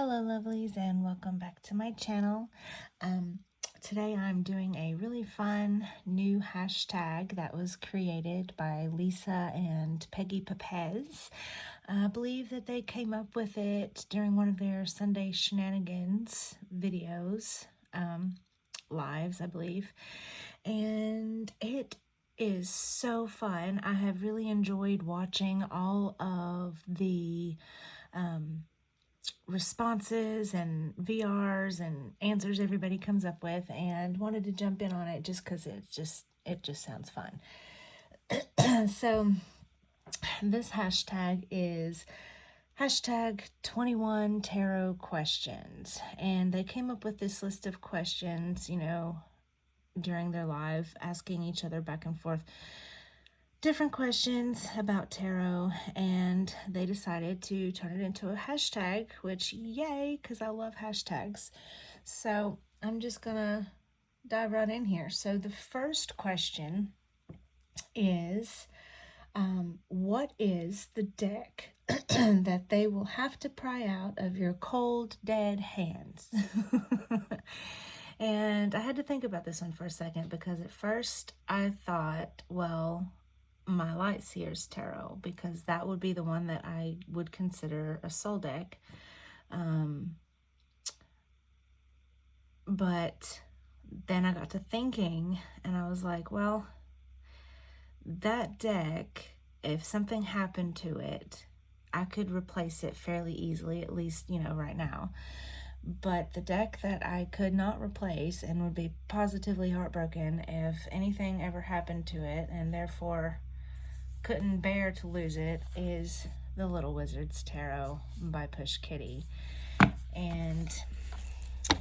Hello lovelies, and welcome back to my channel. Today I'm doing a really fun new hashtag that was created by Lisa and Peggy Papez. I believe that they came up with it during one of their Sunday shenanigans videos, lives I believe, and it is so fun. I have really enjoyed watching all of the responses and VRs and answers everybody comes up with, and wanted to jump in on it just because it just sounds fun. So this hashtag is hashtag 21 tarot questions, and they came up with this list of questions, during their live, asking each other back and forth different questions about tarot, and they decided to turn it into a hashtag, which yay, because I love hashtags. So I'm just gonna dive right in here. So the first question is, what is the deck that they will have to pry out of your cold dead hands? And I had to think about this one for a second, because at first I thought, well, my Lightseer's Tarot, because that would be the one that I would consider a soul deck. But then I got to thinking, and I was like, well, that deck, if something happened to it, I could replace it fairly easily, at least, right now. But the deck that I could not replace and would be positively heartbroken if anything ever happened to it, and therefore couldn't bear to lose it, is the Little Wizard's Tarot by Push Kitty. And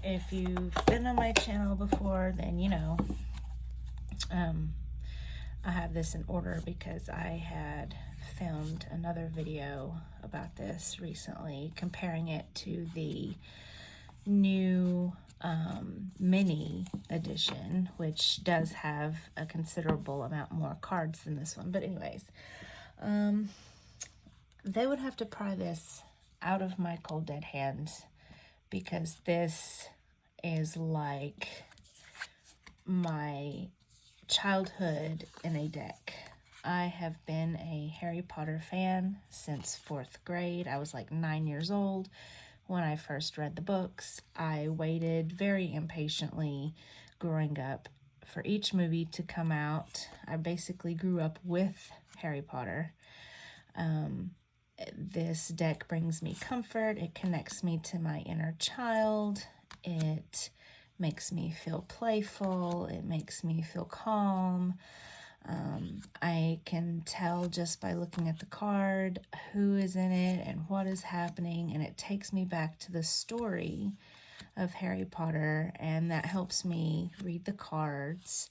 if you've been on my channel before, then I have this in order because I had filmed another video about this recently, comparing it to the new mini edition, which does have a considerable amount more cards than this one. But anyways, they would have to pry this out of my cold dead hands, because this is like my childhood in a deck. I have been a Harry Potter fan since 4th grade. I was like 9 years old when I first read the books. I waited very impatiently growing up for each movie to come out. I basically grew up with Harry Potter. This deck brings me comfort. It connects me to my inner child. It makes me feel playful. It makes me feel calm. I can tell just by looking at the card who is in it and what is happening, and it takes me back to the story of Harry Potter, and that helps me read the cards,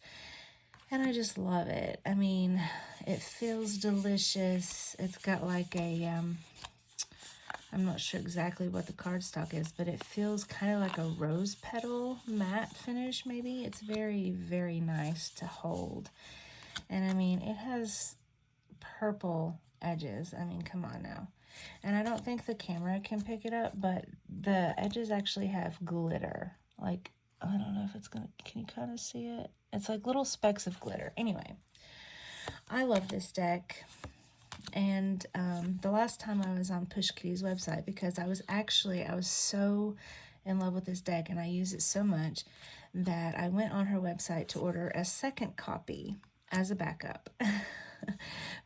and I just love it. I mean, it feels delicious. It's got like a I'm not sure exactly what the cardstock is, but it feels kind of like a rose petal matte finish, maybe. It's very, very nice to hold. And I mean, it has purple edges. I mean, come on now. And I don't think the camera can pick it up, but the edges actually have glitter. Like, I don't know if it's gonna, can you kind of see it? It's like little specks of glitter. Anyway, I love this deck. And the last time I was on Push Kitty's website, because I was so in love with this deck and I use it so much that I went on her website to order a second copy as a backup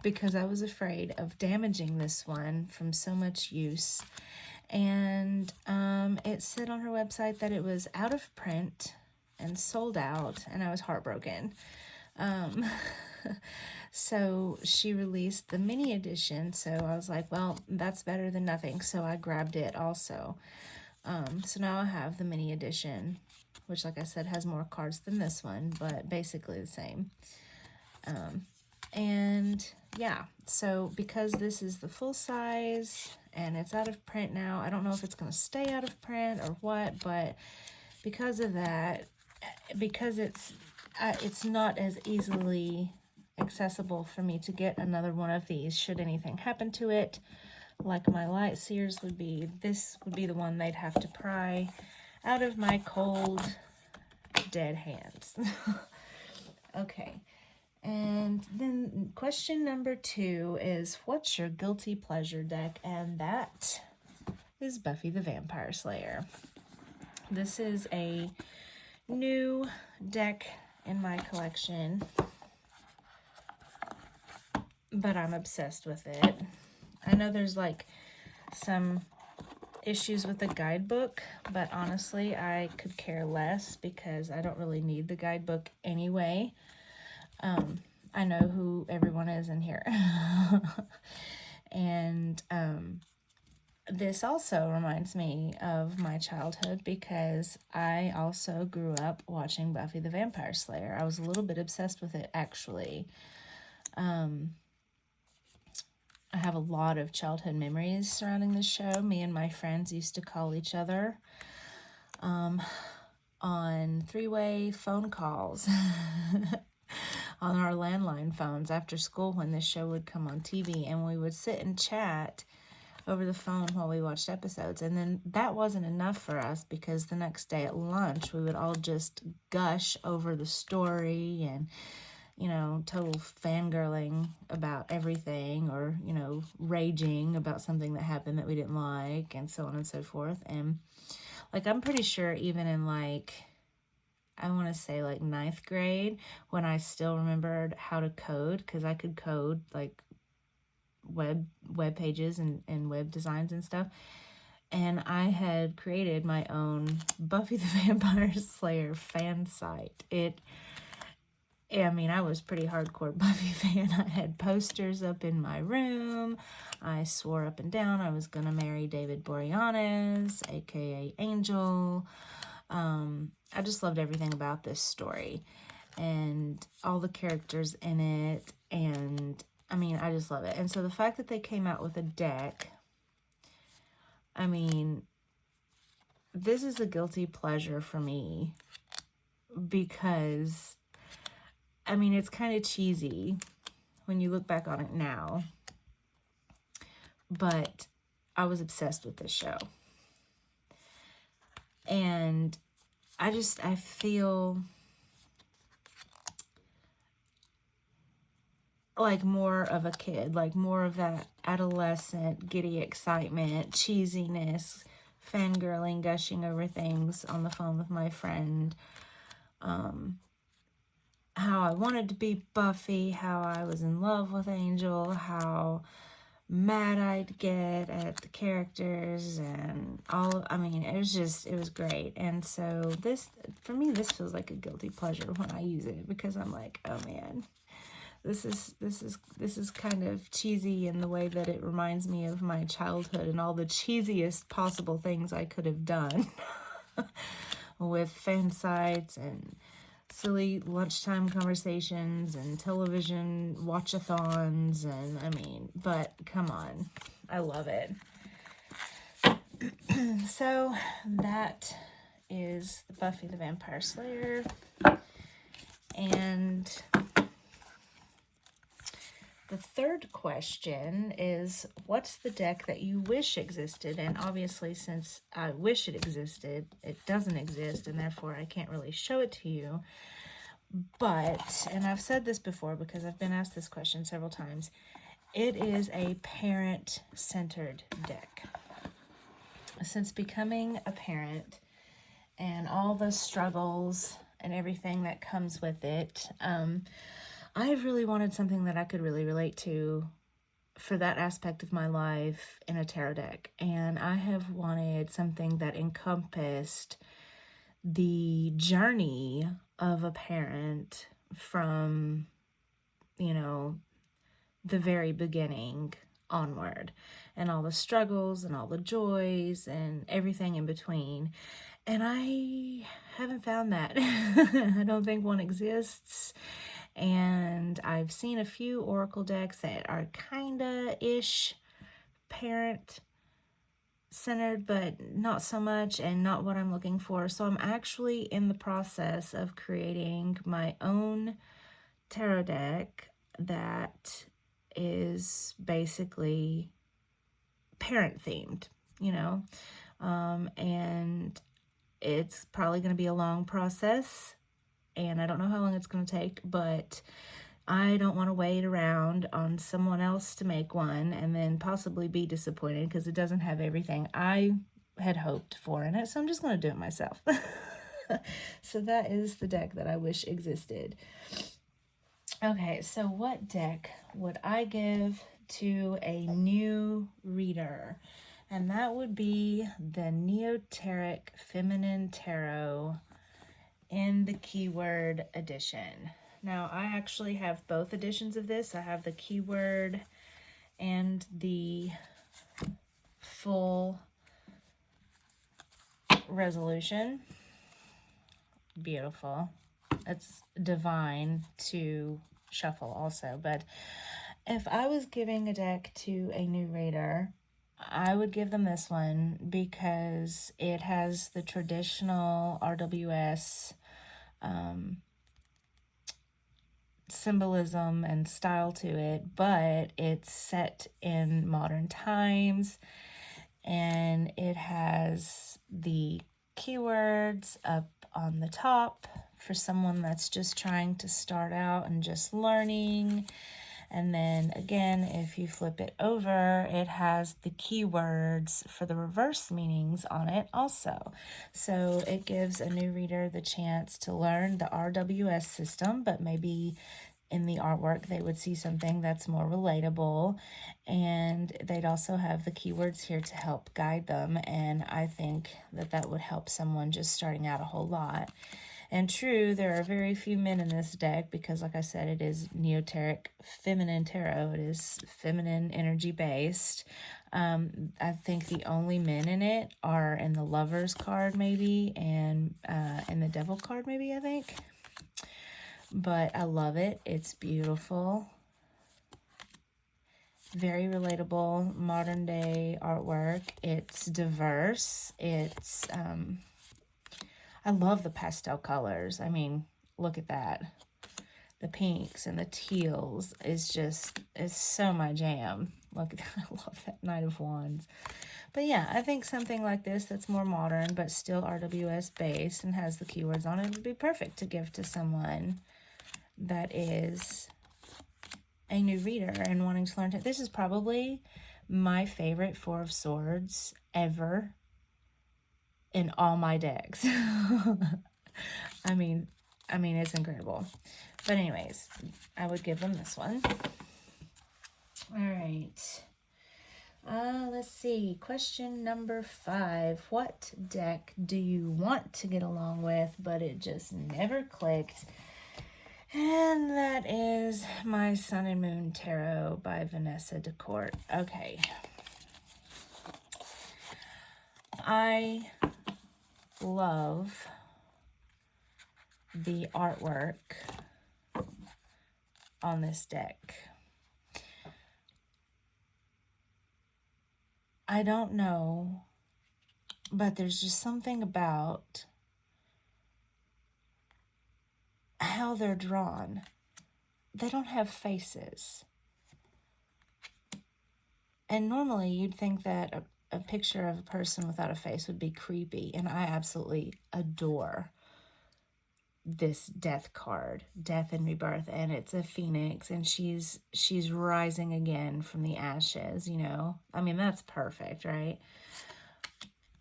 because I was afraid of damaging this one from so much use. And it said on her website that it was out of print and sold out, and I was heartbroken. So she released the mini edition, so I was like, well, that's better than nothing, so I grabbed it also. So now I have the mini edition, which, like I said, has more cards than this one, but basically the same. And yeah, so because this is the full size and it's out of print now, I don't know if it's going to stay out of print or what, but because of that, because it's not as easily accessible for me to get another one of these should anything happen to it. like my light seers would be, this would be the one they'd have to pry out of my cold, dead hands. Okay. And then question number 2 is, what's your guilty pleasure deck? And that is Buffy the Vampire Slayer. This is a new deck in my collection, but I'm obsessed with it. I know there's like some issues with the guidebook, but honestly, I could care less because I don't really need the guidebook anyway. I know who everyone is in here. And this also reminds me of my childhood because I also grew up watching Buffy the Vampire Slayer. I was a little bit obsessed with it, actually. I have a lot of childhood memories surrounding this show. Me and my friends used to call each other on three-way phone calls on our landline phones after school when this show would come on TV, and we would sit and chat over the phone while we watched episodes. And then that wasn't enough for us because the next day at lunch we would all just gush over the story and, you know, total fangirling about everything, or, you know, raging about something that happened that we didn't like, and so on and so forth. And like, I'm pretty sure even in like, I want to say like 9th grade, when I still remembered how to code, because I could code like web pages and web designs and stuff, and I had created my own Buffy the Vampire Slayer fan site. I mean, I was pretty hardcore Buffy fan. I had posters up in my room. I swore up and down I was gonna marry David Boreanaz, aka Angel. I just loved everything about this story and all the characters in it, and I mean, I just love it. And so the fact that they came out with a deck, I mean, this is a guilty pleasure for me because, I mean, it's kind of cheesy when you look back on it now, but I was obsessed with this show. And I feel like more of a kid, like more of that adolescent, giddy excitement, cheesiness, fangirling, gushing over things on the phone with my friend. How I wanted to be Buffy, how I was in love with Angel, how mad I'd get at the characters, and all, I mean, it was great. And so this, for me, this feels like a guilty pleasure when I use it, because I'm like, oh man, this is kind of cheesy in the way that it reminds me of my childhood and all the cheesiest possible things I could have done with fan sites and silly lunchtime conversations and television watch-a-thons, and I mean, but come on, I love it. So that is the Buffy the Vampire Slayer. And the third question is, what's the deck that you wish existed? And obviously, since I wish it existed, it doesn't exist, and therefore I can't really show it to you. But, and I've said this before because I've been asked this question several times, it is a parent-centered deck. Since becoming a parent and all the struggles and everything that comes with it, I've really wanted something that I could really relate to for that aspect of my life in a tarot deck. And I have wanted something that encompassed the journey of a parent from, you know, the very beginning onward, and all the struggles and all the joys and everything in between. And I haven't found that. I don't think one exists. And I've seen a few Oracle decks that are kinda-ish parent-centered, but not so much, and not what I'm looking for. So I'm actually in the process of creating my own tarot deck that is basically parent themed, you know, and it's probably going to be a long process, and I don't know how long it's going to take, but I don't want to wait around on someone else to make one and then possibly be disappointed because it doesn't have everything I had hoped for in it. So I'm just going to do it myself. So that is the deck that I wish existed. Okay, so what deck would I give to a new reader? And that would be the Neoteric Feminine Tarot in the keyword edition. Now, I actually have both editions of this. I have the keyword and the full resolution. Beautiful. It's divine to shuffle also, but if I was giving a deck to a new reader, I would give them this one because it has the traditional RWS symbolism and style to it, but it's set in modern times, and it has the keywords up on the top for someone that's just trying to start out and just learning. And then again, if you flip it over, it has the keywords for the reverse meanings on it also. So it gives a new reader the chance to learn the RWS system, but maybe in the artwork they would see something that's more relatable, and they'd also have the keywords here to help guide them. And I think that that would help someone just starting out a whole lot. And true, there are very few men in this deck because, like I said, it is Neoteric Feminine Tarot. It is feminine energy based. I think the only men in it are in the Lovers card maybe, and in the Devil card maybe, I think. But I love it. It's beautiful. Very relatable, modern day artwork. It's diverse. It's... I love the pastel colors. I mean, look at that. The pinks and the teals is so my jam. Look at that. I love that Knight of Wands. But yeah, I think something like this that's more modern but still RWS based and has the keywords on it would be perfect to give to someone that is a new reader and wanting to learn. This is probably my favorite Four of Swords ever in all my decks. I mean, it's incredible. But anyways, I would give them this one. All right. Let's see. Question number 5. What deck do you want to get along with, but it just never clicked? And that is my Sun and Moon Tarot by Vanessa DeCourt. Okay. I love the artwork on this deck. I don't know, but there's just something about how they're drawn. They don't have faces. And normally you'd think that a picture of a person without a face would be creepy, and I absolutely adore this death card, Death and Rebirth, and it's a phoenix, and she's rising again from the ashes, you know? I mean, that's perfect, right?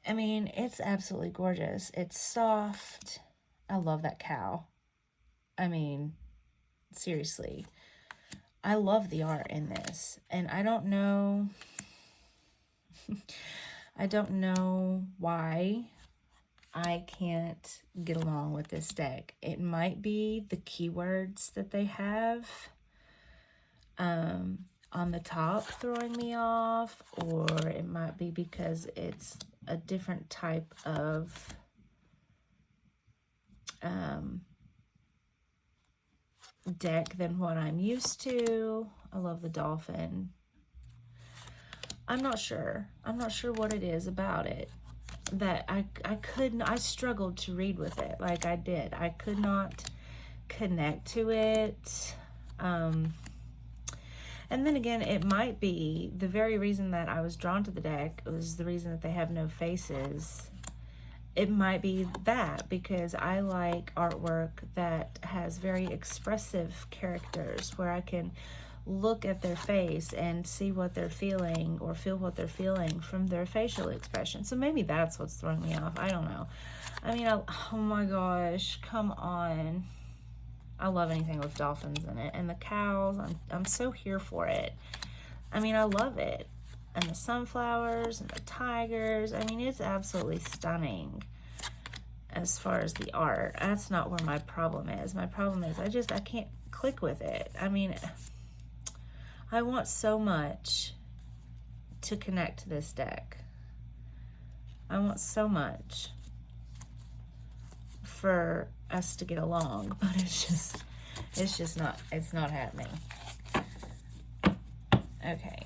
I mean, it's absolutely gorgeous. It's soft. I love that cow. I mean, seriously. I love the art in this, and I don't know why I can't get along with this deck. It might be the keywords that they have on the top throwing me off, or it might be because it's a different type of deck than what I'm used to. I love the dolphin. I'm not sure what it is about it that I struggled to read with it like I did. I could not connect to it. And then again, it might be the very reason that I was drawn to the deck was the reason that they have no faces. It might be that because I like artwork that has very expressive characters where I can look at their face and see what they're feeling or feel what they're feeling from their facial expression. So maybe that's what's throwing me off. I don't know. I mean, oh my gosh, come on. I love anything with dolphins in it. And the cows, I'm so here for it. I mean, I love it. And the sunflowers and the tigers. I mean, it's absolutely stunning as far as the art. That's not where my problem is. My problem is I can't click with it. I mean, I want so much to connect to this deck. I want so much for us to get along, but it's not happening. Okay.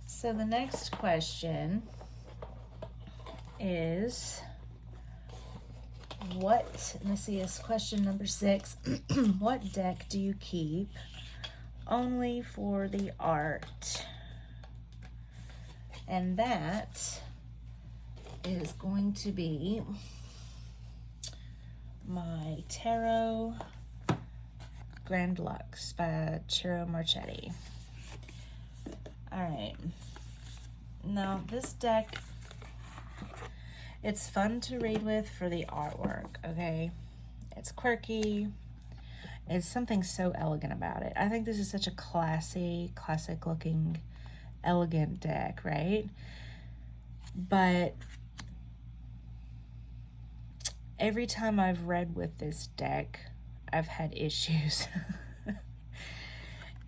So the next question is let me see, it's question number 6. What deck do you keep only for the art? And that is going to be my Tarot Grand Lux by Ciro Marchetti. Alright. Now, this deck, it's fun to read with for the artwork, okay? It's quirky. It's something so elegant about it. I think this is such a classic looking, elegant deck, right? But every time I've read with this deck, I've had issues.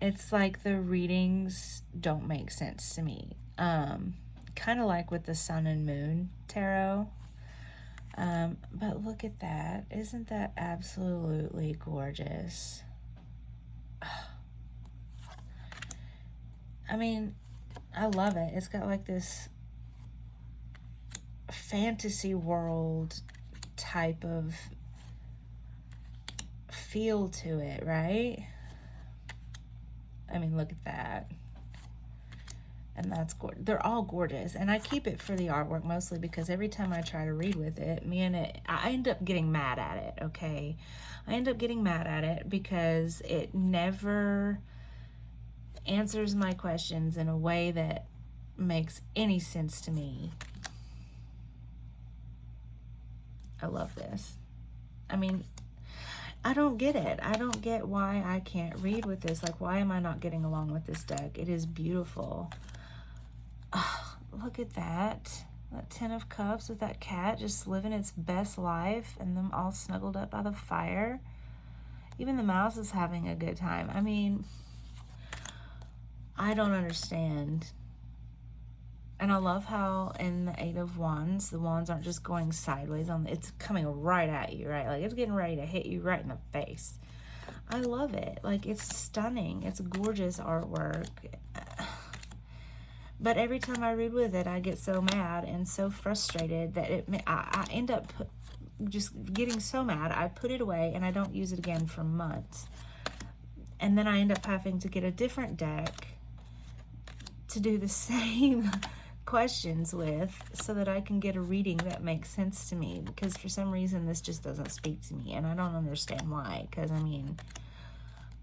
It's like the readings don't make sense to me. Kind of like with the Sun and Moon Tarot. But look at that. Isn't that absolutely gorgeous? I mean, I love it. It's got like this fantasy world type of feel to it, right? I mean, look at that. And that's gorgeous. They're all gorgeous. And I keep it for the artwork mostly because every time I try to read with it, I end up getting mad at it, okay? I end up getting mad at it because it never answers my questions in a way that makes any sense to me. I love this. I mean, I don't get it. I don't get why I can't read with this. Like, why am I not getting along with this deck? It is beautiful. Oh, look at that. That 10 of Cups with that cat just living its best life and them all snuggled up by the fire. Even the mouse is having a good time. I mean, I don't understand. And I love how in the 8 of Wands, the wands aren't just going sideways. It's coming right at you, right? Like, it's getting ready to hit you right in the face. I love it. Like, it's stunning. It's gorgeous artwork. But every time I read with it, I get so mad and so frustrated that I end up just getting so mad. I put it away and I don't use it again for months. And then I end up having to get a different deck to do the same questions with so that I can get a reading that makes sense to me, because for some reason this just doesn't speak to me and I don't understand why, because I mean,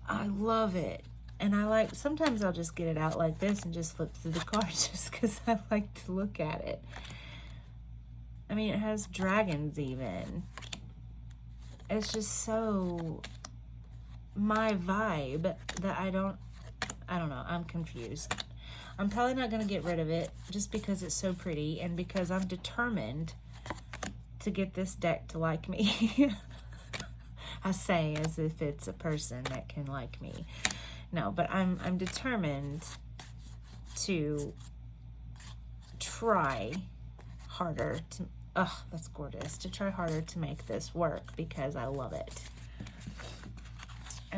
I love it. And sometimes I'll just get it out like this and just flip through the cards just because I like to look at it. I mean, it has dragons even. It's just so my vibe that I don't know. I'm confused. I'm probably not going to get rid of it just because it's so pretty and because I'm determined to get this deck to like me. I say as if it's a person that can like me. No, but I'm determined to try harder to, that's gorgeous, to try harder to make this work because I love it.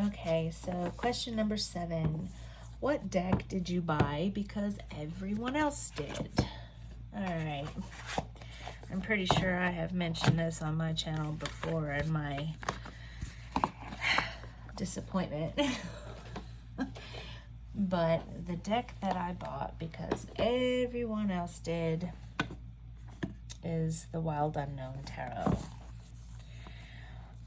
Okay, so question number 7. What deck did you buy because everyone else did? All right. I'm pretty sure I have mentioned this on my channel before in my disappointment. But the deck that I bought, because everyone else did, is the Wild Unknown Tarot.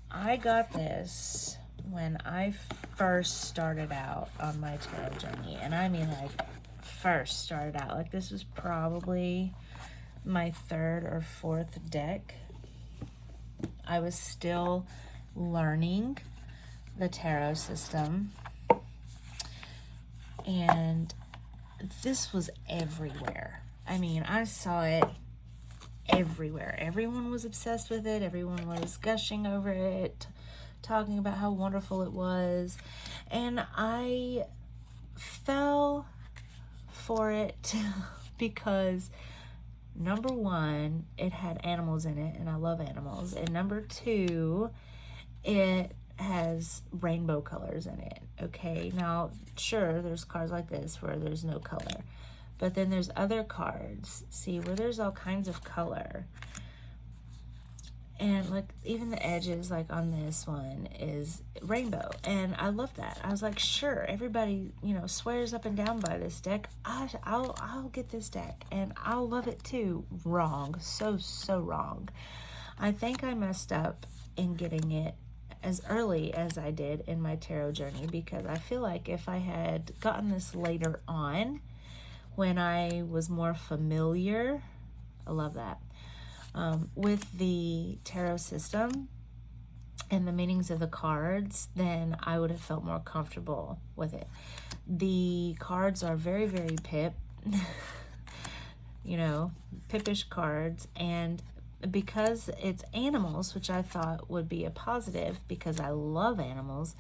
I got this when I first started out on my tarot journey. And I mean, like, first started out. Like, this was probably my third or fourth deck. I was still learning the tarot system. And this was everywhere. I mean, I saw it everywhere. Everyone was obsessed with it. Everyone was gushing over it, talking about how wonderful it was. And I fell for it because, number one, it had animals in it, and I love animals. And number two, it has rainbow colors in it. Okay, now sure, there's cards like this where there's no color, but then there's other cards, see, where there's all kinds of color. And like even the edges, like on this one, is rainbow, and I love that. I was like, sure, everybody, you know, swears up and down by this deck. I'll get this deck, and I'll love it too. Wrong, so wrong. I think I messed up in getting it as early as I did in my tarot journey, because I feel like if I had gotten this later on, when I was more familiar, I love that, with the tarot system and the meanings of the cards, then I would have felt more comfortable with it. The cards are very, very pip, you know, pippish cards, and because it's animals, which I thought would be a positive because I love animals,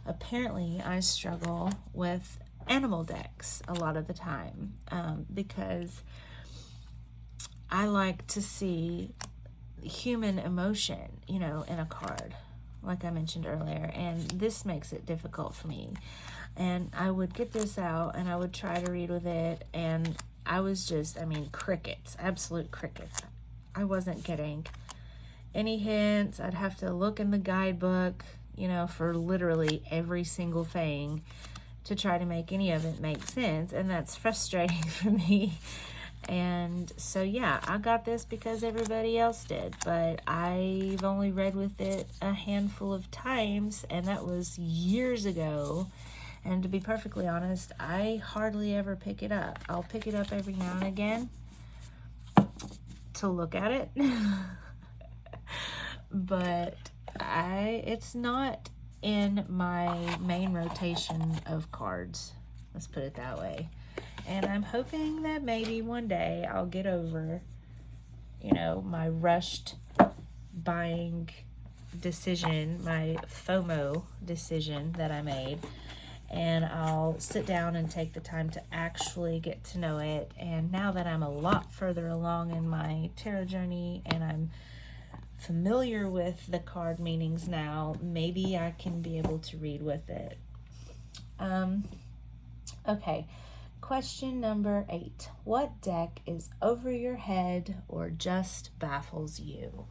apparently I struggle with animal decks a lot of the time, because I like to see human emotion, you know, in a card, like I mentioned earlier, and this makes it difficult for me. And I would get this out and I would try to read with it, and I was just, I mean, crickets, absolute crickets. I wasn't getting any hints. I'd have to look in the guidebook, you know, for literally every single thing to try to make any of it make sense, and that's frustrating for me. And so yeah, I got this because everybody else did, but I've only read with it a handful of times, and that was years ago. And to be perfectly honest, I hardly ever pick it up. I'll pick it up every now and again to look at it, but it's not in my main rotation of cards, let's put it that way. And I'm hoping that maybe one day I'll get over, you know, my rushed buying decision, my FOMO decision that I made, and I'll sit down and take the time to actually get to know it. And now that I'm a lot further along in my tarot journey and I'm familiar with the card meanings now, maybe I can be able to read with it. Okay, question number 8. What deck is over your head or just baffles you?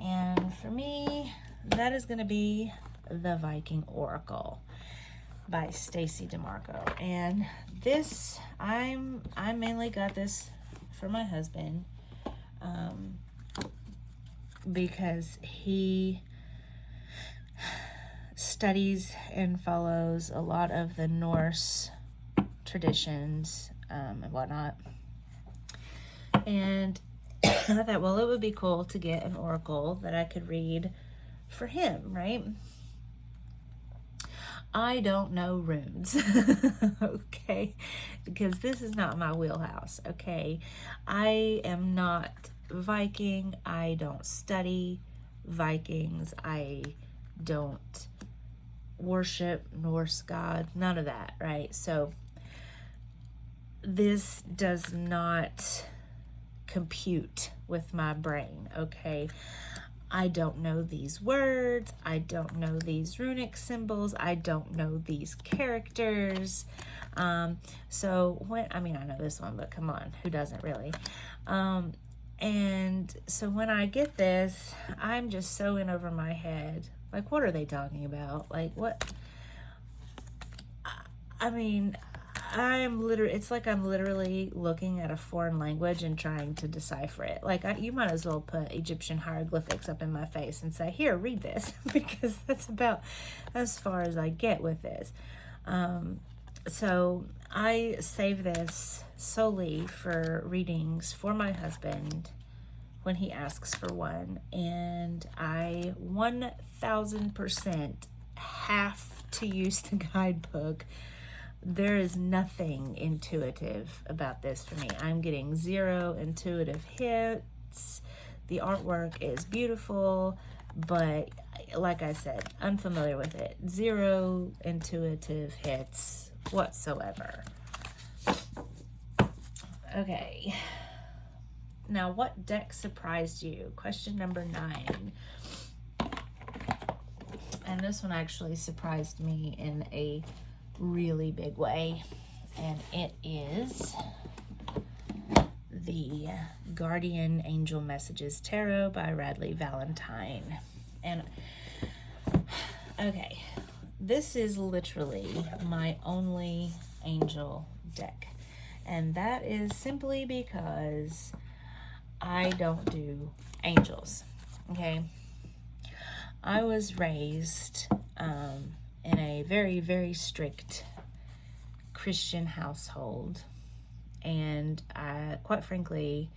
And for me, that is going to be the Viking Oracle by Stacy DeMarco. And this, I mainly got this for my husband, because he studies and follows a lot of the Norse traditions and whatnot. And I thought, well, it would be cool to get an oracle that I could read for him, right? I don't know runes, okay, because this is not my wheelhouse, okay? I am not Viking. I don't study Vikings. I don't worship Norse gods, none of that, right? So this does not compute with my brain, okay? I don't know these words. I don't know these runic symbols. I don't know these characters. So when, I mean, I know this one, but come on, who doesn't really? And so when I get this, I'm just so in over my head. Like, what are they talking about? Like, what? I mean, it's like I'm literally looking at a foreign language and trying to decipher it. Like, you might as well put Egyptian hieroglyphics up in my face and say, here, read this, because that's about as far as I get with this. So I save this solely for readings for my husband when he asks for one, and I 1000% have to use the guidebook. There is nothing intuitive about this for me. I'm getting 0 intuitive hits. The artwork is beautiful, but like I said, unfamiliar with it. 0 intuitive hits whatsoever. Okay. Now, what deck surprised you? Question number 9. And this one actually surprised me in a really big way, and it is the Guardian Angel Messages Tarot by Radleigh Valentine. And okay, this is literally my only angel deck, and that is simply because I don't do angels. Okay, I was raised in a very, very strict Christian household, and I, quite frankly,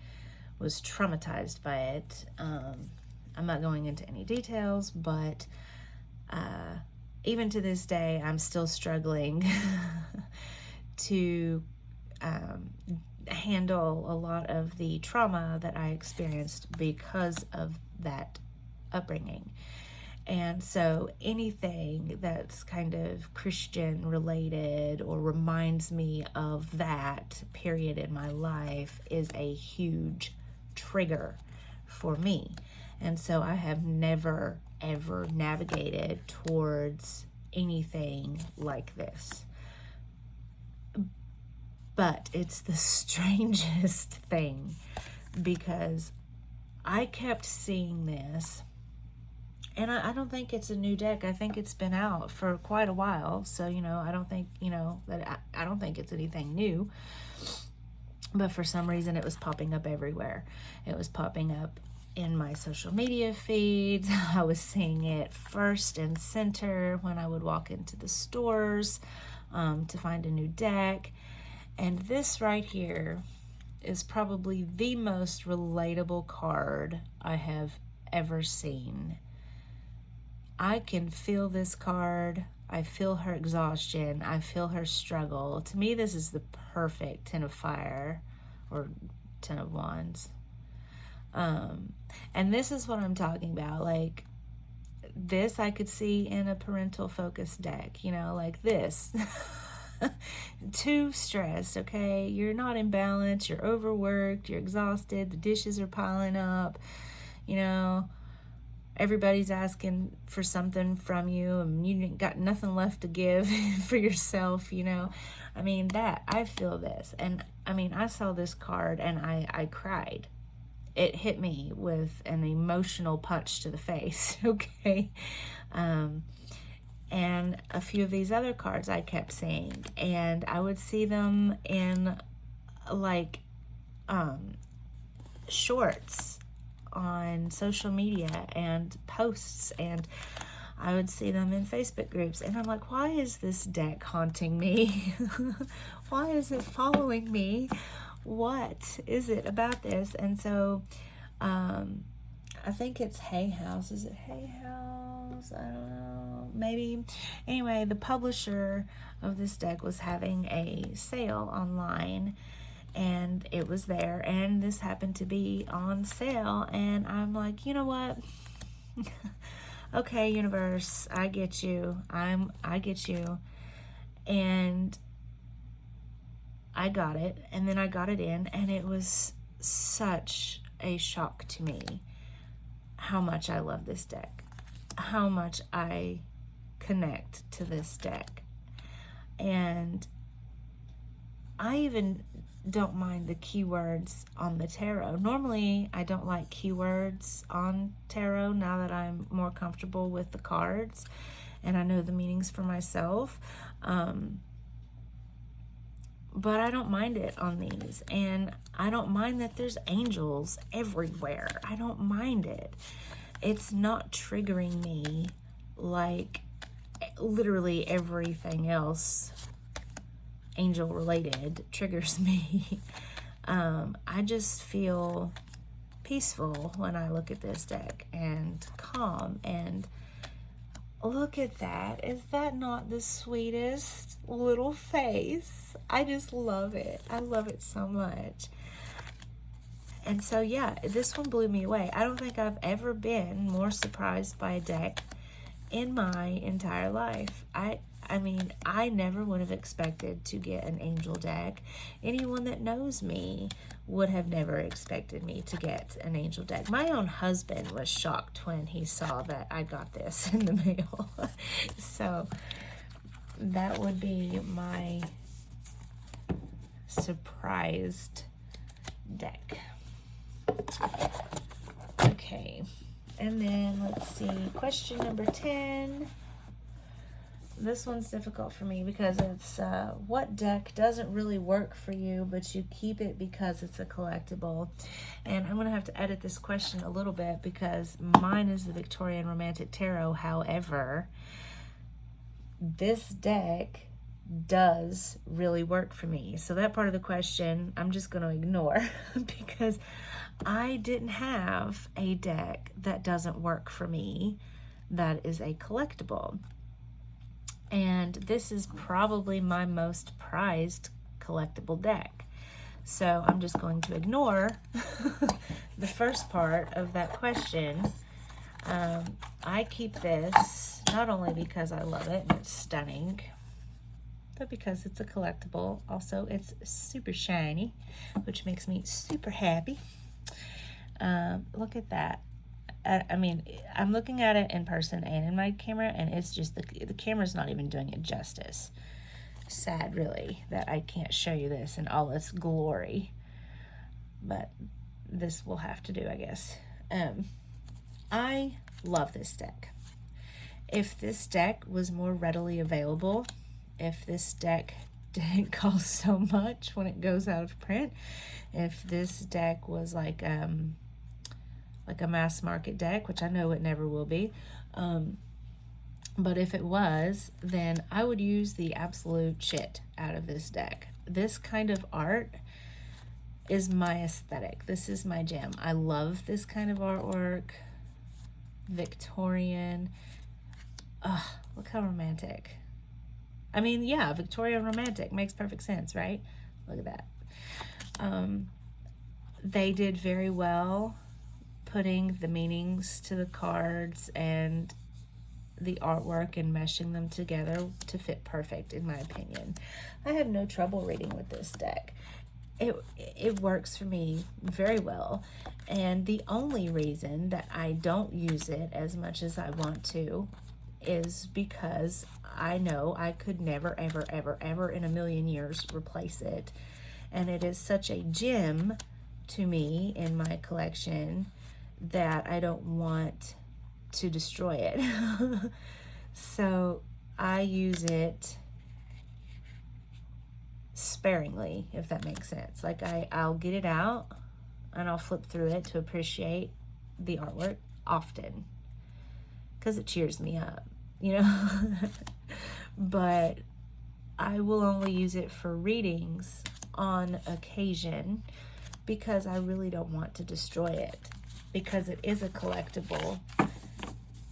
was traumatized by it. I'm not going into any details, but even to this day, I'm still struggling to handle a lot of the trauma that I experienced because of that upbringing. And so anything that's kind of Christian related or reminds me of that period in my life is a huge trigger for me. And so I have never, ever navigated towards anything like this. But it's the strangest thing, because I kept seeing this. And I don't think it's a new deck. I think it's been out for quite a while. So, I don't think, I don't think it's anything new. But for some reason, it was popping up everywhere. It was popping up in my social media feeds. I was seeing it first and center when I would walk into the stores to find a new deck. And this right here is probably the most relatable card I have ever seen. I can feel this card. I feel her exhaustion. I feel her struggle. To me, this is the perfect 10 of fire or 10 of wands. And this is what I'm talking about. Like, this I could see in a parental focus deck, like this. Too stressed, okay? You're not in balance. You're overworked. You're exhausted. The dishes are piling up, Everybody's asking for something from you, and you got nothing left to give for yourself, I feel this. And I saw this card and I cried. It hit me with an emotional punch to the face, okay? And a few of these other cards I kept seeing, and I would see them in like shorts on social media and posts, and I would see them in Facebook groups, and I'm like, why is this deck haunting me? Why is it following me? What is it about this? And so I think it's Hay House. Is it Hay House? I don't know. Maybe. Anyway, the publisher of this deck was having a sale online, and it was there, and this happened to be on sale, and I'm like, you know what? Okay, universe, I get you. I get you. And I got it, and then I got it in, and it was such a shock to me how much I love this deck, how much I connect to this deck. And I even don't mind the keywords on the tarot. Normally, I don't like keywords on tarot now that I'm more comfortable with the cards and I know the meanings for myself. but I don't mind it on these. And I don't mind that there's angels everywhere. I don't mind it. It's not triggering me like literally everything else angel related triggers me. I just feel peaceful when I look at this deck, and calm. And look at that. Is that not the sweetest little face? I just love it. I love it so much. And so yeah, this one blew me away. I don't think I've ever been more surprised by a deck in my entire life. I mean, I never would have expected to get an angel deck. Anyone that knows me would have never expected me to get an angel deck. My own husband was shocked when he saw that I got this in the mail. So that would be my surprised deck. Okay, and then let's see, question number 10. This one's difficult for me because it's what deck doesn't really work for you, but you keep it because it's a collectible. And I'm going to have to edit this question a little bit because mine is the Victorian Romantic Tarot. However, this deck does really work for me. So that part of the question I'm just going to ignore because I didn't have a deck that doesn't work for me that is a collectible. And this is probably my most prized collectible deck. So I'm just going to ignore the first part of that question. I keep this not only because I love it and it's stunning, but because it's a collectible. Also, it's super shiny, which makes me super happy. Look at that. I mean, I'm looking at it in person and in my camera, and it's just the camera's not even doing it justice. Sad, really, that I can't show you this in all its glory. But this will have to do, I guess. I love this deck. If this deck was more readily available, if this deck didn't cost so much when it goes out of print, if this deck was like a mass market deck, which I know it never will be, but if it was, then I would use the absolute shit out of this deck. This kind of art is my aesthetic. This is my jam. I love this kind of artwork. Victorian. Ugh, look how romantic. I mean, yeah, Victorian romantic makes perfect sense, right? Look at that. They did very well putting the meanings to the cards and the artwork and meshing them together to fit perfect, in my opinion. I have no trouble reading with this deck. It works for me very well, and the only reason that I don't use it as much as I want to is because I know I could never, ever, ever, ever in a million years replace it, and it is such a gem to me in my collection that I don't want to destroy it. So I use it sparingly, if that makes sense. Like I'll get it out and I'll flip through it to appreciate the artwork often because it cheers me up, you know. But I will only use it for readings on occasion because I really don't want to destroy it, because it is a collectible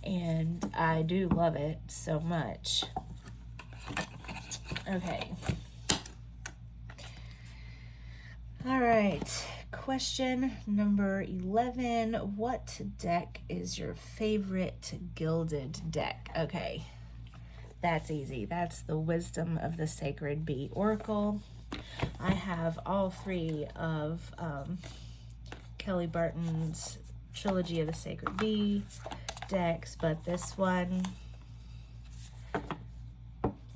and I do love it so much. Okay. All right. Question number 11. What deck is your favorite Gilded deck? Okay. That's easy. That's the Wisdom of the Sacred Bee Oracle. I have all three of Kelly Burton's Trilogy of the Sacred Bee decks, but this one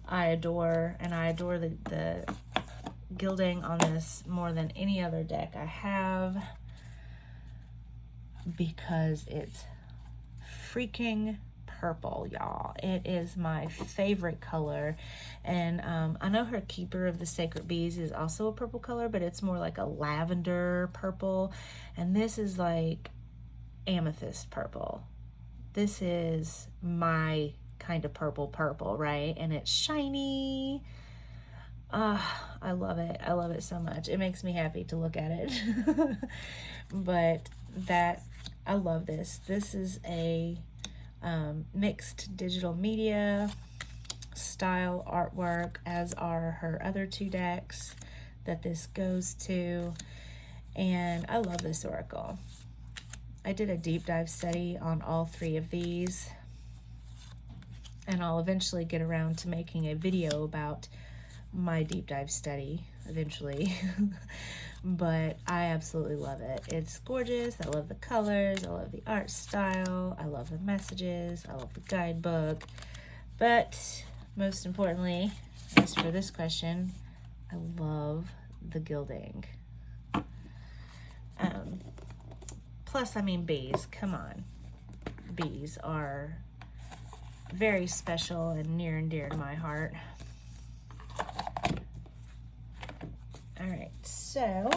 I adore, and I adore the gilding on this more than any other deck I have because it's freaking purple, y'all. It is my favorite color. And I know her Keeper of the Sacred Bees is also a purple color, but it's more like a lavender purple. And this is like amethyst purple. This is my kind of purple, right? And it's shiny. I love it. I love it so much. It makes me happy to look at it. But I love this. This is a mixed digital media style artwork, as are her other two decks that this goes to. And I love this oracle. I did a deep dive study on all three of these, and I'll eventually get around to making a video about my deep dive study eventually. But I absolutely love it. It's gorgeous. I love the colors. I love the art style. I love the messages. I love the guidebook. But most importantly, as for this question, I love the gilding. Plus, I mean, bees. Come on. Bees are very special and near and dear to my heart. All right, so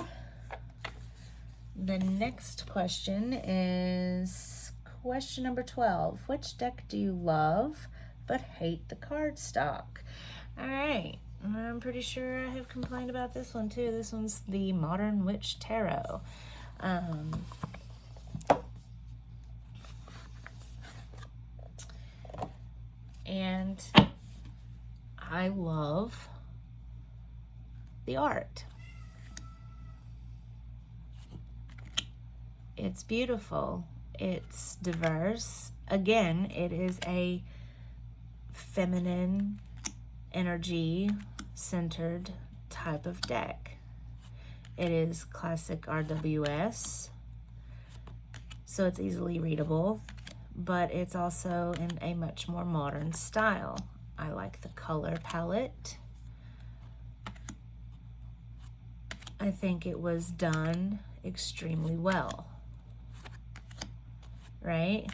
the next question is question number 12. Which deck do you love but hate the cardstock? All right, I'm pretty sure I have complained about this one too. This one's the Modern Witch Tarot. And I love the art. It's beautiful. It's diverse. Again, it is a feminine energy centered type of deck. It is classic RWS, so it's easily readable, but it's also in a much more modern style. I like the color palette. I think it was done extremely well, right?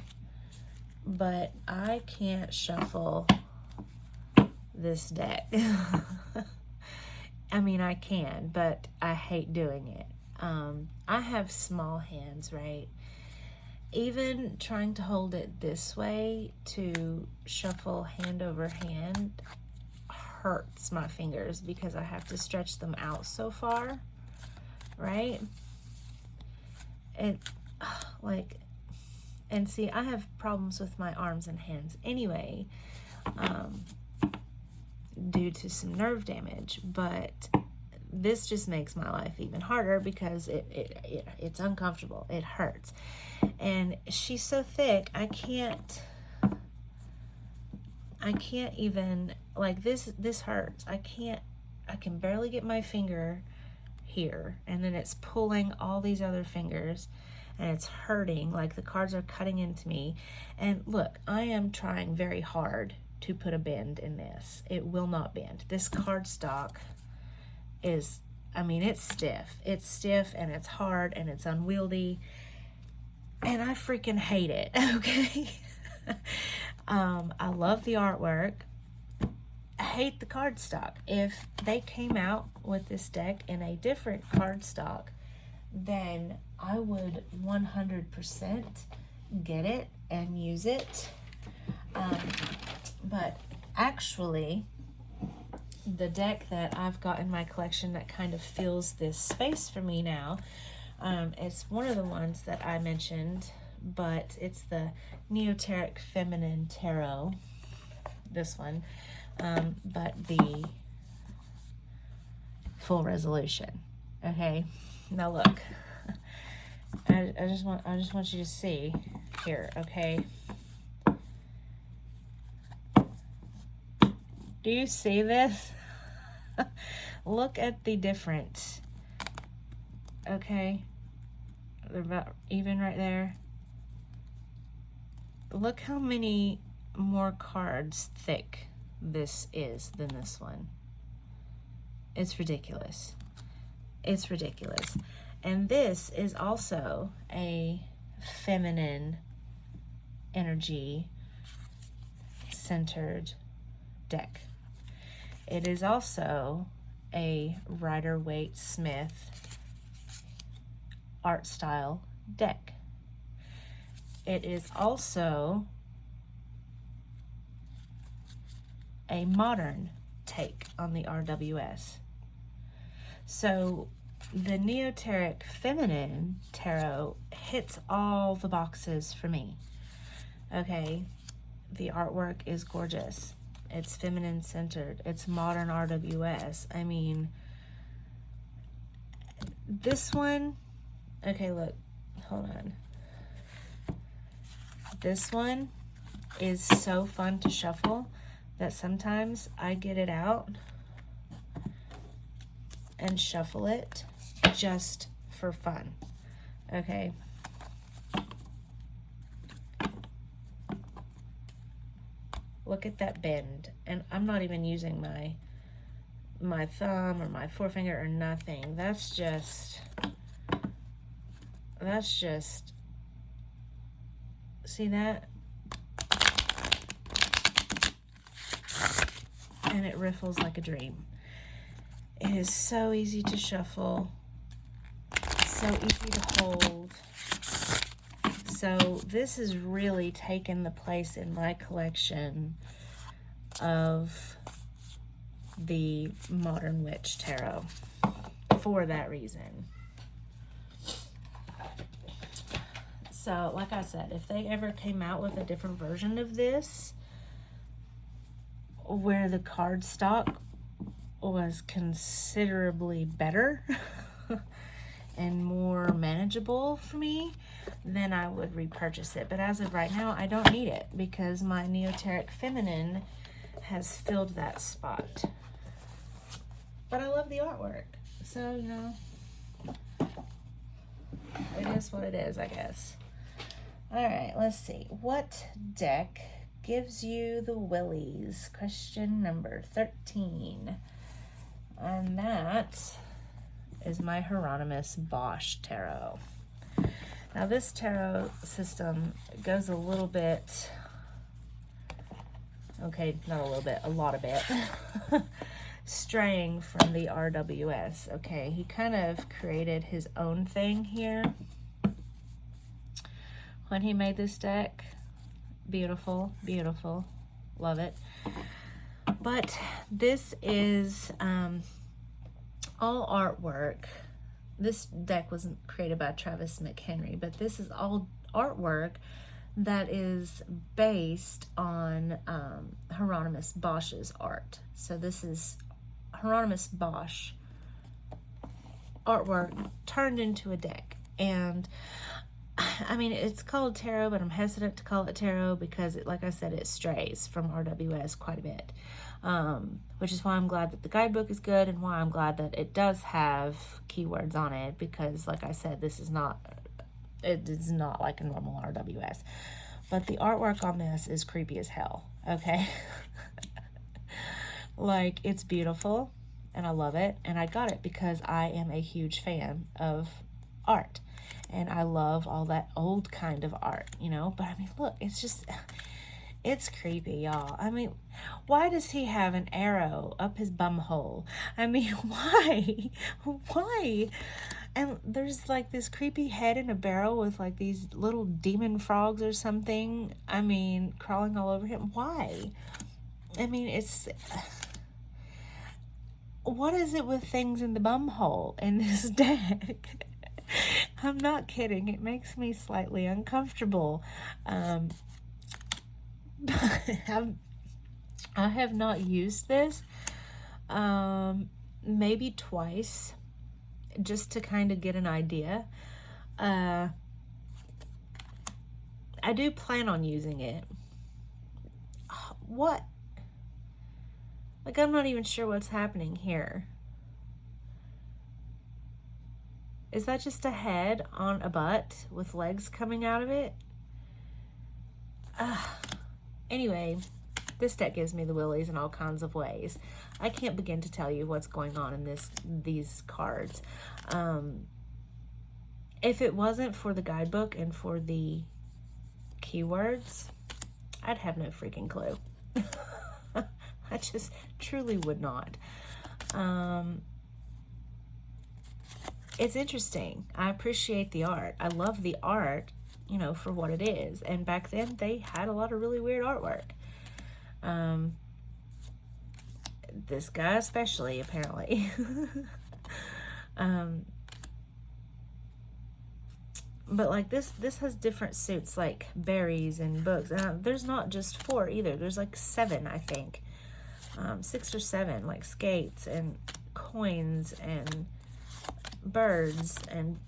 But I can't shuffle this deck. I mean, I can, but I hate doing it. I have small hands, right? Even trying to hold it this way to shuffle hand over hand hurts my fingers because I have to stretch them out so far, right? And see, I have problems with my arms and hands anyway, due to some nerve damage, but this just makes my life even harder because it's uncomfortable. It hurts. And she's so thick, I can't even, like, this hurts. I can barely get my finger here, and then it's pulling all these other fingers, and it's hurting, like the cards are cutting into me. And look, I am trying very hard to put a bend in this. It will not bend. This cardstock is, I mean, it's stiff. It's stiff and it's hard and it's unwieldy, and I freaking hate it, okay? I love the artwork. I hate the cardstock. If they came out with this deck in a different cardstock, then I would 100% get it and use it. But actually, the deck that I've got in my collection that kind of fills this space for me now, it's one of the ones that I mentioned, but it's the Neoteric Feminine Tarot, this one, but the full resolution. Okay, now look, I just want you to see here, okay? Do you see this? Look at the difference. Okay, they're about even right there. Look how many more cards thick this is than this one. It's ridiculous. It's ridiculous. And this is also a feminine energy centered deck. It is also a Rider-Waite-Smith art style deck. It is also a modern take on the RWS. So the Neoteric Feminine Tarot hits all the boxes for me. Okay, the artwork is gorgeous. It's feminine centered. It's modern RWS. I mean, this one, okay, look, hold on. This one is so fun to shuffle that sometimes I get it out and shuffle it just for fun. Okay. Look at that bend. And I'm not even using my thumb or my forefinger or nothing. That's just, see that? And it riffles like a dream. It is so easy to shuffle, so easy to hold. So this has really taken the place in my collection of the Modern Witch Tarot for that reason. So, like I said, if they ever came out with a different version of this, where the cardstock was considerably better and more manageable for me, then I would repurchase it. But as of right now, I don't need it because my Neoteric Feminine has filled that spot. But I love the artwork. So, you know, it is what it is, I guess. All right, let's see. What deck gives you the willies? Question number 13. And that is my Hieronymus Bosch tarot. Now this tarot system goes a little bit, okay, not a little bit, a lot of bit, straying from the RWS. Okay, he kind of created his own thing here when he made this deck. Beautiful, beautiful, love it. But this is all artwork. This deck wasn't created by Travis McHenry, but this is all artwork that is based on Hieronymus Bosch's art. So this is Hieronymus Bosch artwork turned into a deck. And I mean, it's called tarot, but I'm hesitant to call it tarot because, like I said, it strays from RWS quite a bit, which is why I'm glad that the guidebook is good and why I'm glad that it does have keywords on it because, like I said, it is not like a normal RWS. But the artwork on this is creepy as hell, okay? Like, it's beautiful, and I love it, and I got it because I am a huge fan of art. And I love all that old kind of art, you know? But I mean, look, it's just, it's creepy, y'all. I mean, why does he have an arrow up his bum hole? I mean, why? Why? And there's like this creepy head in a barrel with like these little demon frogs or something. I mean, crawling all over him. Why? I mean, it's, what is it with things in the bum hole in this deck? I'm not kidding. It makes me slightly uncomfortable. I have not used this maybe twice just to kind of get an idea. I do plan on using it. What? Like, I'm not even sure what's happening here. Is that just a head on a butt with legs coming out of it? Anyway, this deck gives me the willies in all kinds of ways. I can't begin to tell you what's going on in these cards. If it wasn't for the guidebook and for the keywords, I'd have no freaking clue. I just truly would not. It's interesting. I appreciate the art. I love the art, you know, for what it is. And back then they had a lot of really weird artwork. This guy especially, apparently. But like this has different suits, like berries and books. There's not just 4 either. There's like 7, I think. 6 or 7, like skates and coins and birds, and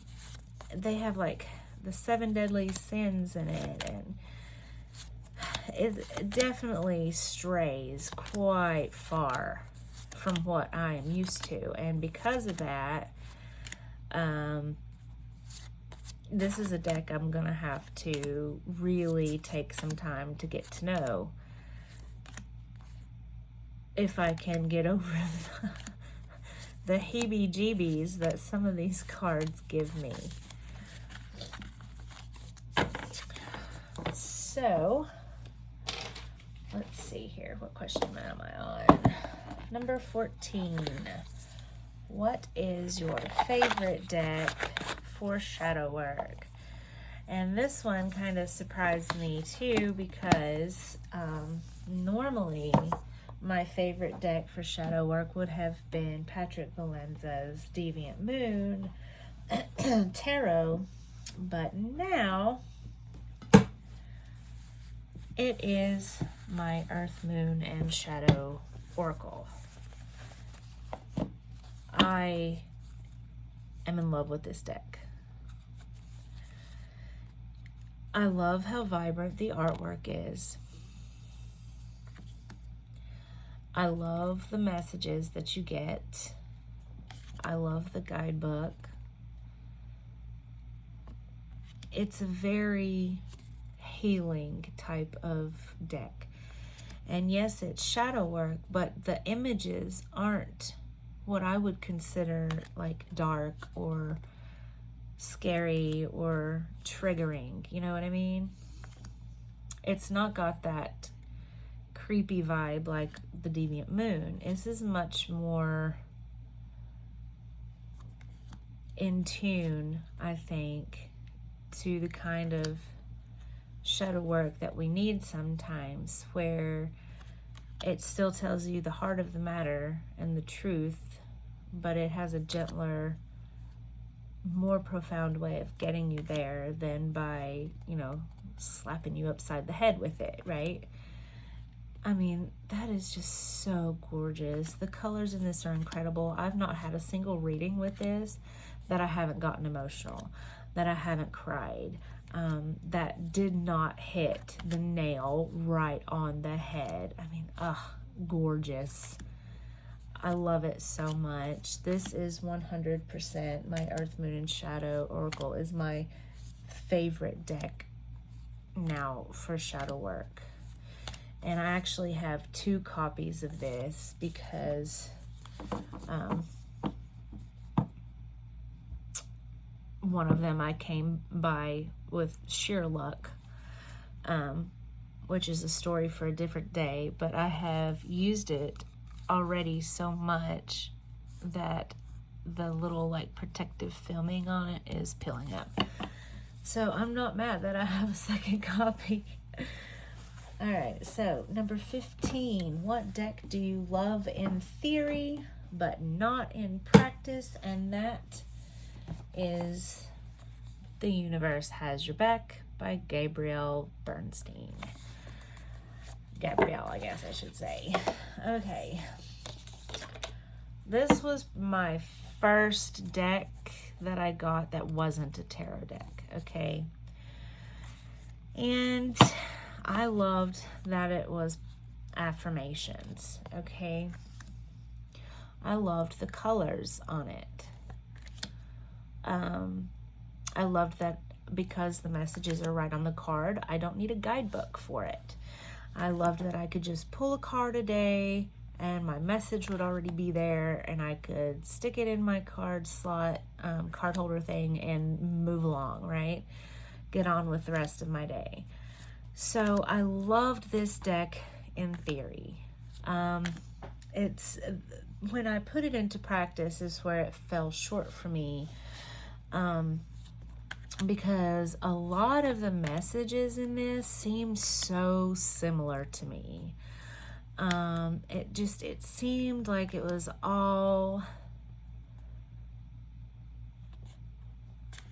they have like the 7 deadly sins in it, and it definitely strays quite far from what I am used to. And because of that, this is a deck I'm gonna have to really take some time to get to know if I can get over the heebie-jeebies that some of these cards give me. So, let's see here. What question am I on? Number 14. What is your favorite deck for shadow work? And this one kind of surprised me too, because normally my favorite deck for shadow work would have been Patrick Valenza's Deviant Moon Tarot, but now it is my Earth, Moon, and Shadow Oracle. I am in love with this deck. I love how vibrant the artwork is. I love the messages that you get. I love the guidebook. It's a very healing type of deck. And yes, it's shadow work, but the images aren't what I would consider like dark or scary or triggering. You know what I mean? It's not got that creepy vibe like the Deviant Moon. This is much more in tune, I think, to the kind of shadow work that we need sometimes, where it still tells you the heart of the matter and the truth, but it has a gentler, more profound way of getting you there than by, you know, slapping you upside the head with it, right? I mean, that is just so gorgeous. The colors in this are incredible. I've not had a single reading with this that I haven't gotten emotional, that I haven't cried, that did not hit the nail right on the head. I mean, gorgeous. I love it so much. This is 100% my Earth, Moon, and Shadow Oracle is my favorite deck now for shadow work. And I actually have 2 copies of this because one of them I came by with sheer luck, which is a story for a different day, but I have used it already so much that the little like protective filming on it is peeling up. So I'm not mad that I have a second copy. All right, so number 15, what deck do you love in theory but not in practice? And that is The Universe Has Your Back by Gabrielle Bernstein. Gabrielle, I guess I should say. Okay. This was my first deck that I got that wasn't a tarot deck, okay? And I loved that it was affirmations, okay? I loved the colors on it. I loved that because the messages are right on the card, I don't need a guidebook for it. I loved that I could just pull a card a day and my message would already be there and I could stick it in my card slot, card holder thing and move along, right? Get on with the rest of my day. So I loved this deck in theory. It's when I put it into practice is where it fell short for me, because a lot of the messages in this seem so similar to me. It seemed like it was all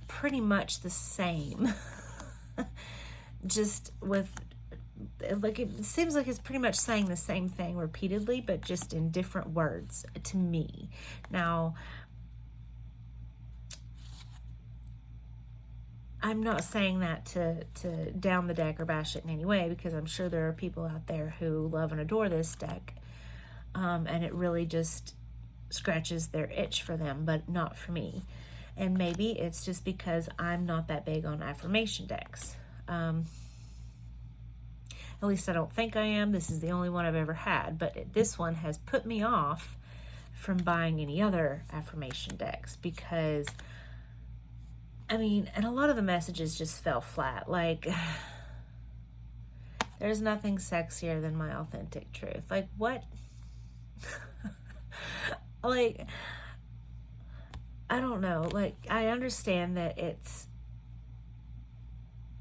pretty much the same. Just with, like, it seems like it's pretty much saying the same thing repeatedly, but just in different words to me. Now, I'm not saying that to down the deck or bash it in any way, because I'm sure there are people out there who love and adore this deck, and it really just scratches their itch for them, but not for me. And maybe it's just because I'm not that big on affirmation decks. At least I don't think I am. This is the only one I've ever had, but this one has put me off from buying any other affirmation decks, because I mean, and a lot of the messages just fell flat. Like, there's nothing sexier than my authentic truth. Like, what? Like, I don't know. Like, I understand that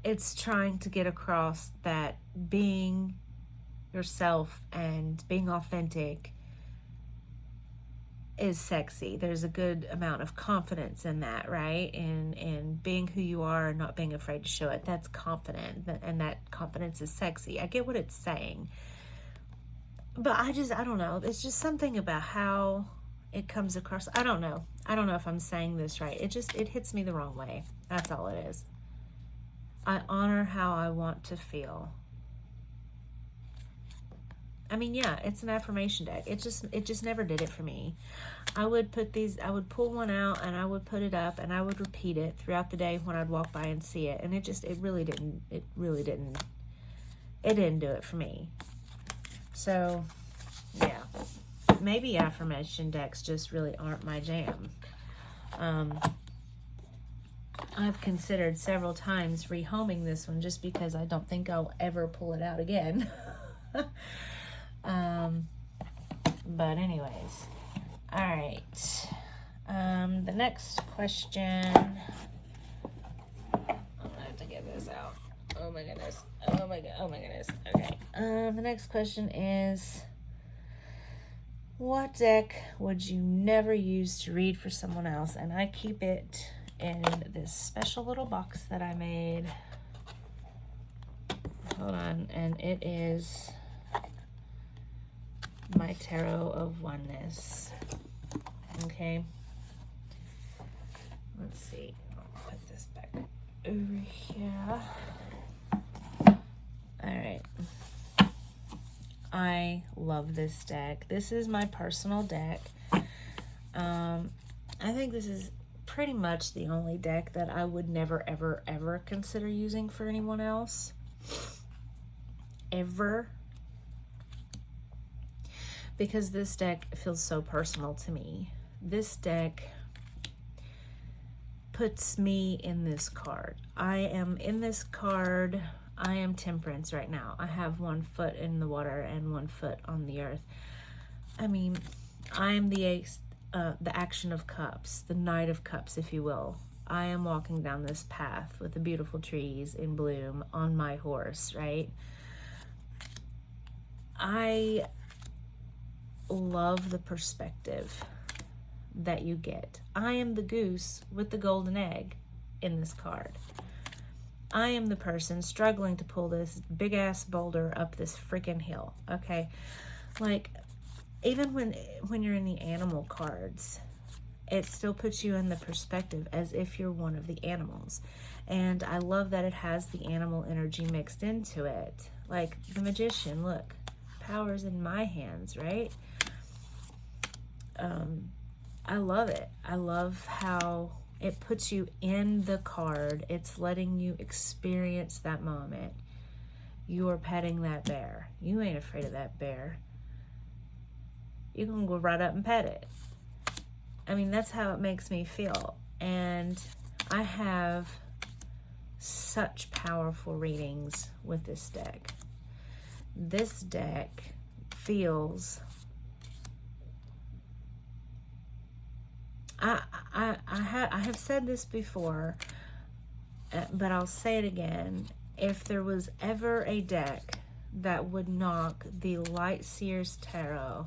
it's trying to get across that being yourself and being authentic is sexy. There's a good amount of confidence in that, right? And being who you are and not being afraid to show it, that's confident, and that confidence is sexy. I get what it's saying, but I don't know. It's just something about how it comes across. I don't know if I'm saying this right. It hits me the wrong way. That's all it is. I honor how I want to feel. I mean, yeah, it's an affirmation deck. It just never did it for me. I would pull one out and I would put it up and I would repeat it throughout the day when I'd walk by and see it. And it really didn't do it for me. So, yeah, maybe affirmation decks just really aren't my jam. I've considered several times rehoming this one just because I don't think I'll ever pull it out again. But anyways, all right. The next question, I'm gonna have to get this out. Oh my goodness. Okay. The next question is, what deck would you never use to read for someone else? And I keep it in this special little box that I made. Hold on, and it is my Tarot of Oneness. Okay. Let's see. I'll put this back over here. Alright. I love this deck. This is my personal deck. I think this is pretty much the only deck that I would never, ever, ever consider using for anyone else. Ever. Because this deck feels so personal to me. This deck puts me in this card. I am in this card. I am Temperance right now. I have 1 foot in the water and 1 foot on the earth. I mean, I am the Action of Cups, the Knight of Cups, if you will. I am walking down this path with the beautiful trees in bloom on my horse, right? I love the perspective that you get. I am the goose with the golden egg in this card. I am the person struggling to pull this big ass boulder up this freaking hill. Okay, like, even when you're in the animal cards, it still puts you in the perspective as if you're one of the animals. And I love that it has the animal energy mixed into it. Like the Magician, look, power's in my hands, right? I love it. I love how it puts you in the card. It's letting you experience that moment. You are petting that bear. You ain't afraid of that bear. You can go right up and pet it. I mean, that's how it makes me feel. And I have such powerful readings with this deck. this deck feels, I have said this before, but I'll say it again. If there was ever a deck that would knock the Light Seers Tarot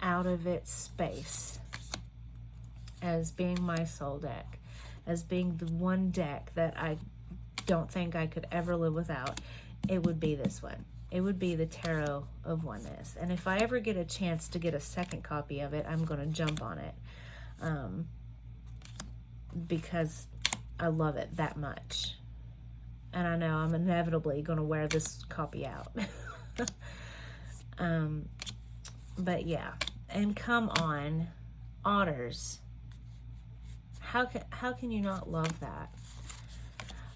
out of its space as being my soul deck, as being the one deck that I don't think I could ever live without, it would be this one. It would be the Tarot of Oneness. And if I ever get a chance to get a second copy of it, I'm going to jump on it, because I love it that much. And I know I'm inevitably going to wear this copy out. But yeah, and come on, Otters. How can you not love that?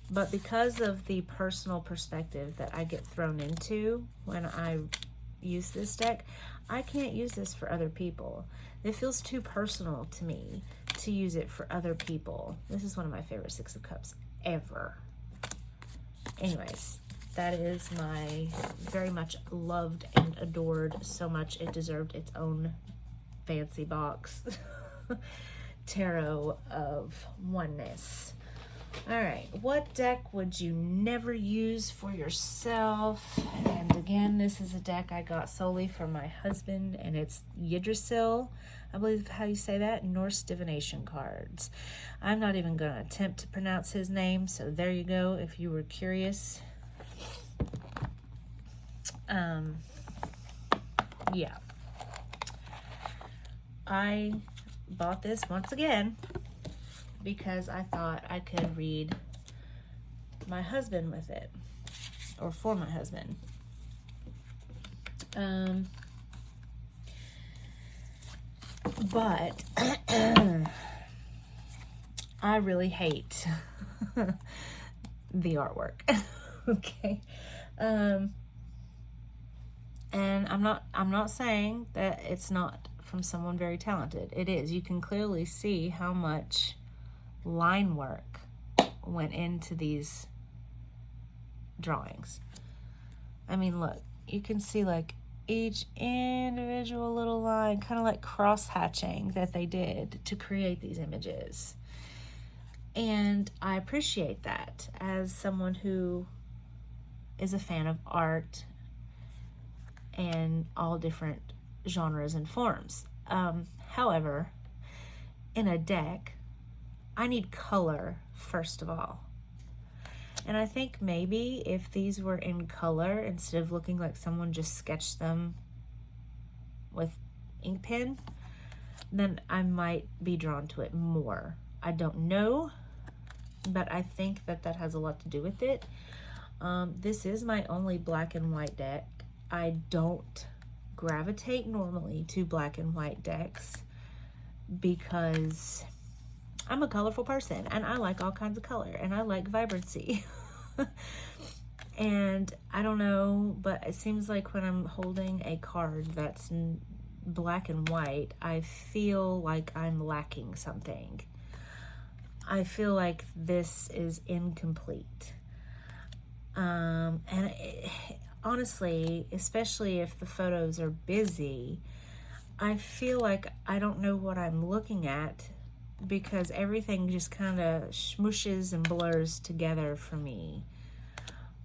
But because of the personal perspective that I get thrown into when I use this deck, I can't use this for other people. It feels too personal to me to use it for other people. This is one of my favorite Six of Cups ever. Anyways, that is my very much loved and adored, so much it deserved its own fancy box, Tarot of Oneness. All right, what deck would you never use for yourself? And again, this is a deck I got solely for my husband, and it's Yggdrasil, I believe how you say that, Norse divination cards. I'm not even going to attempt to pronounce his name, so there you go if you were curious. Yeah. I bought this once again because I thought I could read my husband with it, or for my husband. But I really hate the artwork. Okay. And I'm not saying that it's not from someone very talented. It is. You can clearly see how much line work went into these drawings. I mean, look, you can see like each individual little line, kind of like cross-hatching that they did to create these images. And I appreciate that as someone who is a fan of art and all different genres and forms. However, in a deck, I need color first of all. And I think maybe if these were in color, instead of looking like someone just sketched them with ink pen, then I might be drawn to it more. I don't know, but I think that that has a lot to do with it. This is my only black and white deck. I don't gravitate normally to black and white decks because I'm a colorful person and I like all kinds of color and I like vibrancy. And I don't know, but it seems like when I'm holding a card that's black and white, I feel like I'm lacking something. I feel like this is incomplete. Honestly, especially if the photos are busy, I feel like I don't know what I'm looking at because everything just kind of smooshes and blurs together for me.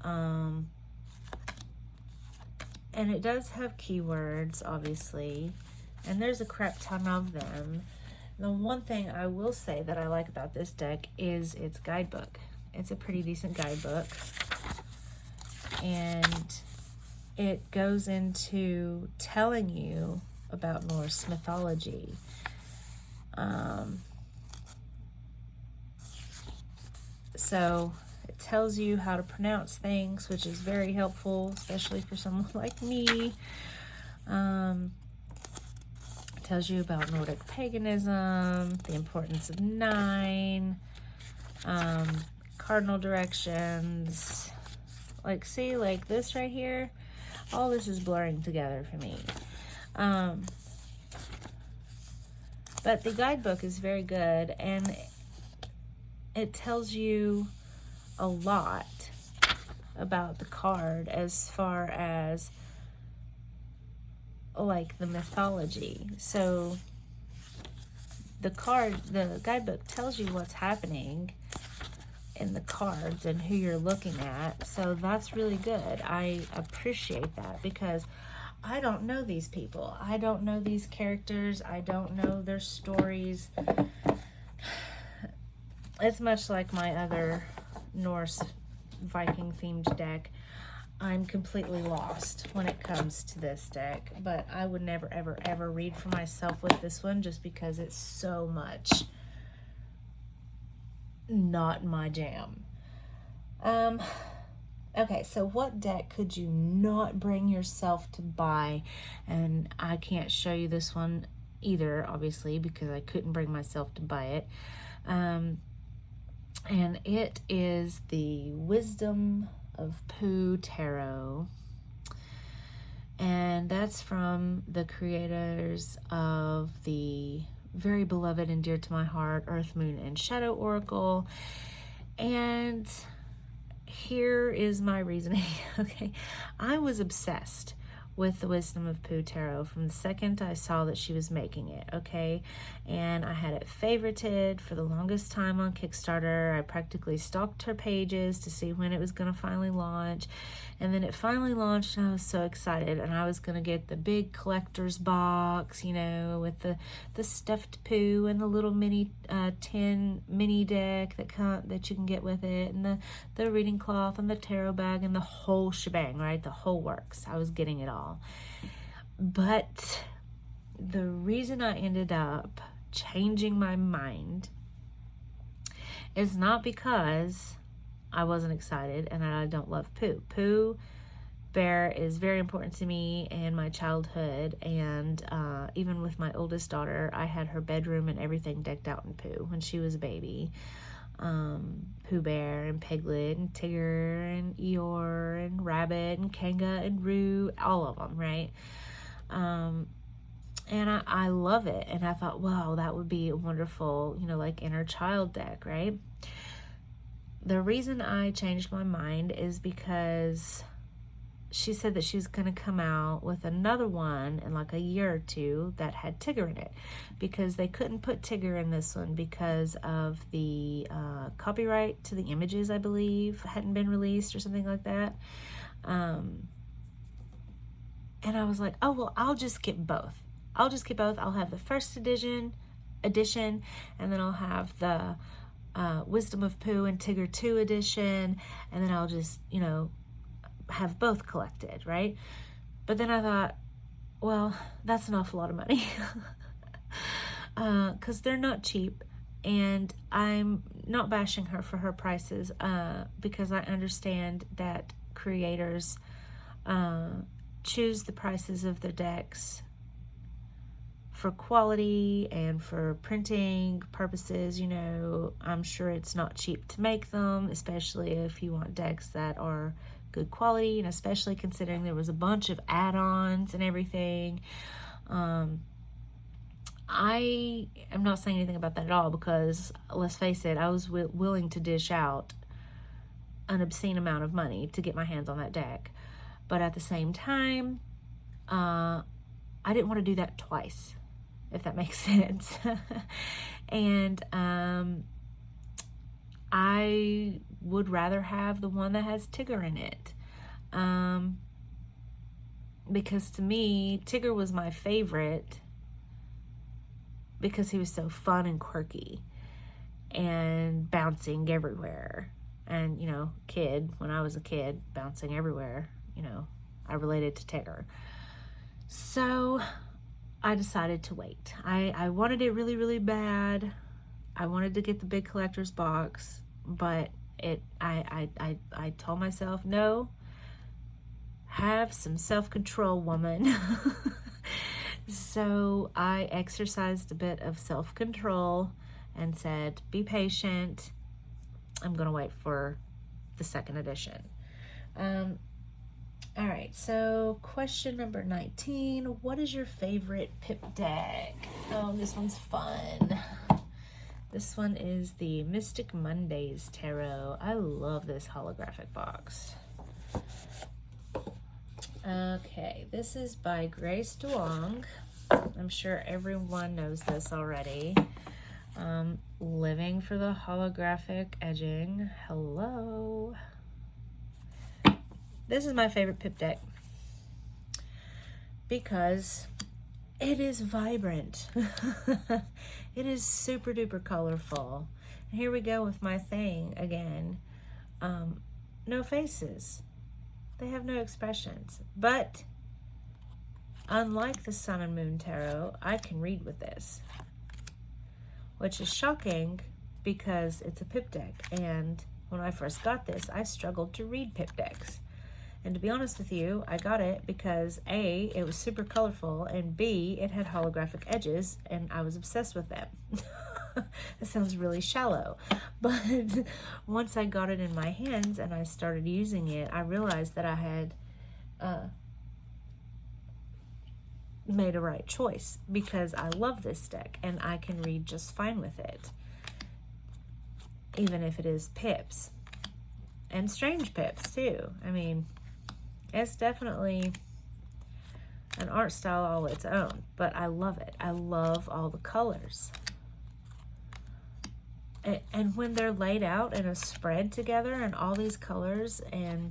And it does have keywords, obviously, and there's a crap ton of them. The one thing I will say that I like about this deck is its guidebook. It's a pretty decent guidebook, and it goes into telling you about Norse mythology. So it tells you how to pronounce things, which is very helpful, especially for someone like me. It tells you about Nordic paganism, the importance of 9, cardinal directions. Like, see, like this right here, all this is blurring together for me. But the guidebook is very good, and it tells you a lot about the card as far as like the mythology. So the guidebook tells you what's happening in the cards and who you're looking at. So that's really good. I appreciate that because I don't know these people. I don't know these characters. I don't know their stories. It's much like my other Norse Viking themed deck. I'm completely lost when it comes to this deck, but I would never, ever, ever read for myself with this one just because it's so much not my jam. Okay, so what deck could you not bring yourself to buy? And I can't show you this one either, obviously, because I couldn't bring myself to buy it. And it is the Wisdom of Pooh Tarot. And that's from the creators of the very beloved and dear to my heart Earth, Moon, and Shadow Oracle. And here is my reasoning. Okay, I was obsessed with the Wisdom of Pooh Tarot from the second I saw that she was making it, okay? And I had it favorited for the longest time on Kickstarter. I practically stalked her pages to see when it was going to finally launch. And then it finally launched and I was so excited. And I was going to get the big collector's box, you know, with the stuffed Pooh and the little mini tin mini deck that you can get with it, and the reading cloth and the tarot bag and the whole shebang, right? The whole works. I was getting it all. But the reason I ended up changing my mind is not because I wasn't excited and I don't love Pooh. Pooh Bear is very important to me and my childhood, and even with my oldest daughter, I had her bedroom and everything decked out in Pooh when she was a baby. Pooh Bear and Piglet and Tigger and Eeyore and Rabbit and Kanga and Roo, all of them, right? And I love it. And I thought, wow, that would be a wonderful, you know, like inner child deck, right? The reason I changed my mind is because she said that she was going to come out with another one in like a year or two that had Tigger in it, because they couldn't put Tigger in this one because of the copyright to the images, I believe, hadn't been released or something like that. And I was like, oh, well, I'll just get both. I'll have the first edition, and then I'll have the Wisdom of Pooh and Tigger 2 edition, and then I'll just, you know, have both collected, right? But then I thought, well, that's an awful lot of money because they're not cheap, and I'm not bashing her for her prices because I understand that creators choose the prices of their decks for quality and for printing purposes. You know, I'm sure it's not cheap to make them, especially if you want decks that are good quality, and especially considering there was a bunch of add-ons and everything. I am not saying anything about that at all, because let's face it, I was willing to dish out an obscene amount of money to get my hands on that deck. But at the same time, I didn't want to do that twice, if that makes sense. And I would rather have the one that has Tigger in it. Because to me, Tigger was my favorite because he was so fun and quirky and bouncing everywhere. And, you know, when I was a kid, bouncing everywhere, you know, I related to Tigger. So I decided to wait. I wanted it really, really bad. I wanted to get the big collector's box, but I told myself, no, have some self-control, woman. So I exercised a bit of self-control and said, be patient. I'm going to wait for the second edition. All right, so question number 19. What is your favorite Pip deck? Oh, this one's fun. This one is the Mystic Mondays Tarot. I love this holographic box. Okay, this is by Grace Duong. I'm sure everyone knows this already. Living for the holographic edging. Hello. This is my favorite pip deck because it is vibrant. It is super duper colorful. And here we go with my thing again. No faces. They have no expressions. But unlike the Sun and Moon Tarot, I can read with this, which is shocking because it's a pip deck. And when I first got this, I struggled to read pip decks. And to be honest with you, I got it because A, it was super colorful, and B, it had holographic edges, and I was obsessed with them. It sounds really shallow, but once I got it in my hands and I started using it, I realized that I had made a right choice because I love this deck and I can read just fine with it, even if it is pips, and strange pips too. I mean, it's definitely an art style all its own, but I love it. I love all the colors. And when they're laid out in a spread together and all these colors and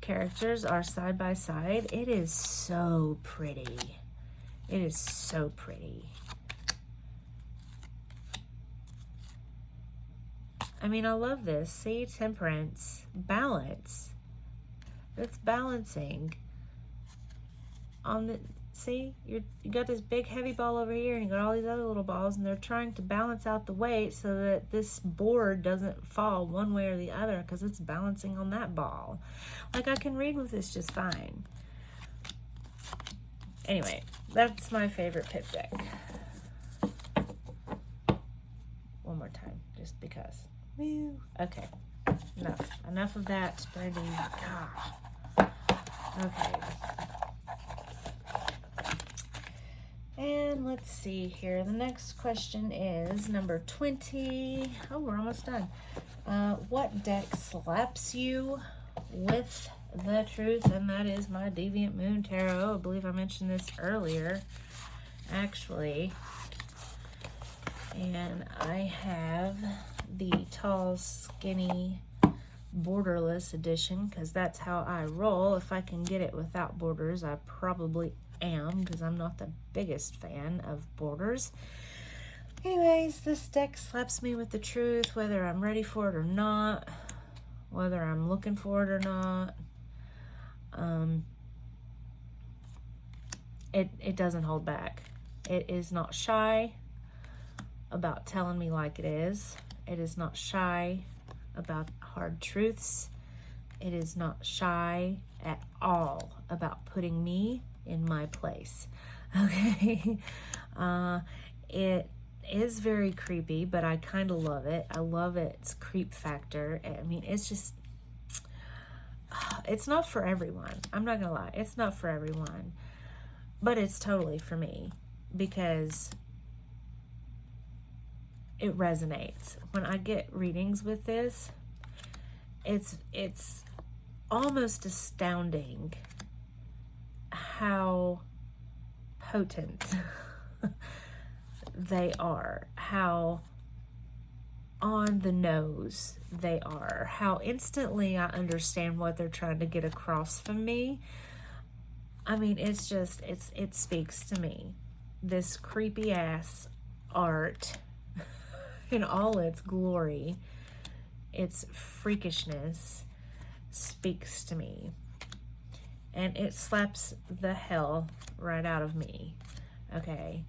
characters are side by side, it is so pretty. It is so pretty. I mean, I love this. See, temperance, balance. It's balancing on the, see, you got this big heavy ball over here and you got all these other little balls, and they're trying to balance out the weight so that this board doesn't fall one way or the other because it's balancing on that ball. Like, I can read with this just fine. Anyway, that's my favorite pip deck. One more time, just because. Woo. Okay, enough of that, Brandy. Gosh. Okay. And let's see here. The next question is number 20. Oh, we're almost done. What deck slaps you with the truth? And that is my Deviant Moon Tarot. I believe I mentioned this earlier, actually. And I have the tall, skinny, borderless edition because that's how I roll. If I can get it without borders, I probably am, because I'm not the biggest fan of borders. Anyways, this deck slaps me with the truth, whether I'm ready for it or not, whether I'm looking for it or not. It doesn't hold back. It is not shy about telling me like it is. It is not shy about hard truths. It is not shy at all about putting me in my place. Okay. It is very creepy, but I kind of love it. I love its creep factor. I mean, it's just, it's not for everyone. I'm not gonna lie, it's not for everyone, but it's totally for me because it resonates. When I get readings with this, it's almost astounding how potent they are, how on the nose they are, how instantly I understand what they're trying to get across from me. I mean, it's just, it speaks to me. This creepy ass art in all its glory, its freakishness speaks to me. And it slaps the hell right out of me, okay?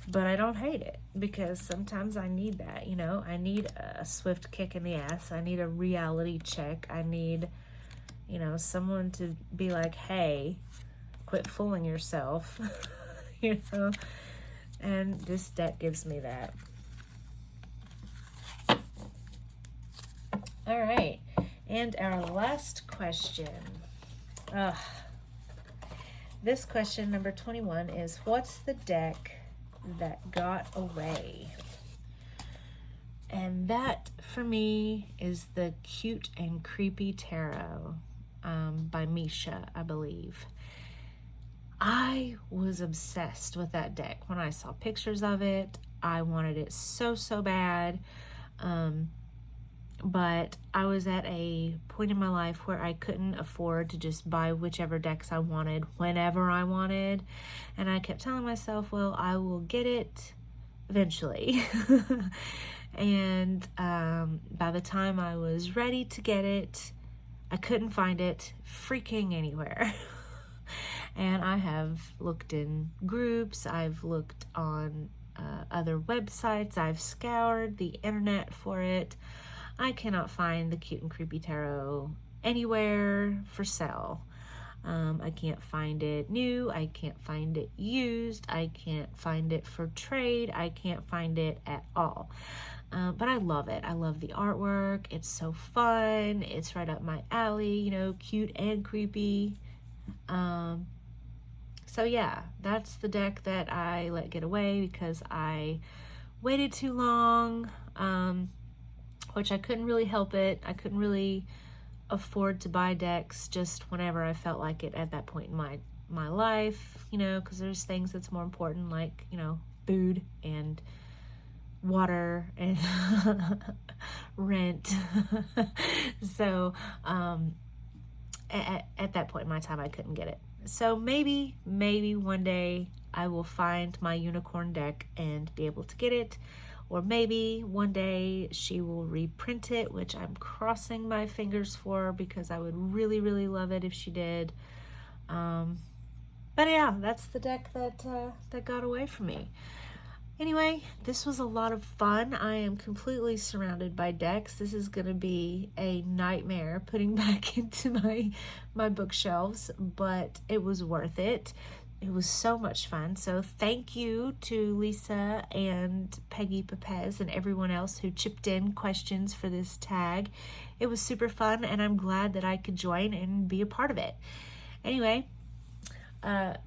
But I don't hate it because sometimes I need that, you know? I need a swift kick in the ass. I need a reality check. I need, you know, someone to be like, hey, quit fooling yourself, you know? And this deck gives me that. All right, and our last question. This question, number 21, is what's the deck that got away? And that, for me, is the Cute and Creepy Tarot. by Misha, I believe. I was obsessed with that deck. When I saw pictures of it, I wanted it so, so bad. But I was at a point in my life where I couldn't afford to just buy whichever decks I wanted whenever I wanted. And I kept telling myself, well, I will get it eventually. And by the time I was ready to get it, I couldn't find it freaking anywhere. And I have looked in groups, I've looked on other websites, I've scoured the internet for it. I cannot find the Cute and Creepy Tarot anywhere for sale. I can't find it new, I can't find it used, I can't find it for trade, I can't find it at all. But I love it. I love the artwork. It's so fun. It's right up my alley, you know, cute and creepy. So yeah, that's the deck that I let get away because I waited too long, which I couldn't really help it. I couldn't really afford to buy decks just whenever I felt like it at that point in my life, you know, because there's things that's more important, like, you know, food and water and rent. So at that point in my time, I couldn't get it. So maybe one day I will find my unicorn deck and be able to get it. Or maybe one day she will reprint it, which I'm crossing my fingers for because I would really, really love it if she did. But yeah, that's the deck that got away from me. Anyway, this was a lot of fun. I am completely surrounded by decks. This is going to be a nightmare putting back into my bookshelves, but it was worth it. It was so much fun. So thank you to Lisa and Peggy Pepez and everyone else who chipped in questions for this tag. It was super fun, and I'm glad that I could join and be a part of it. Anyway,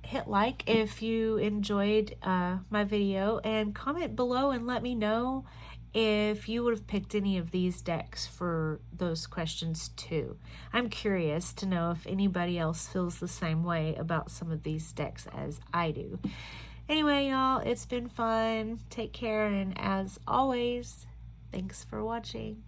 hit like if you enjoyed my video, and comment below and let me know if you would have picked any of these decks for those questions too. I'm curious to know if anybody else feels the same way about some of these decks as I do. Anyway, y'all, it's been fun. Take care, and as always, thanks for watching.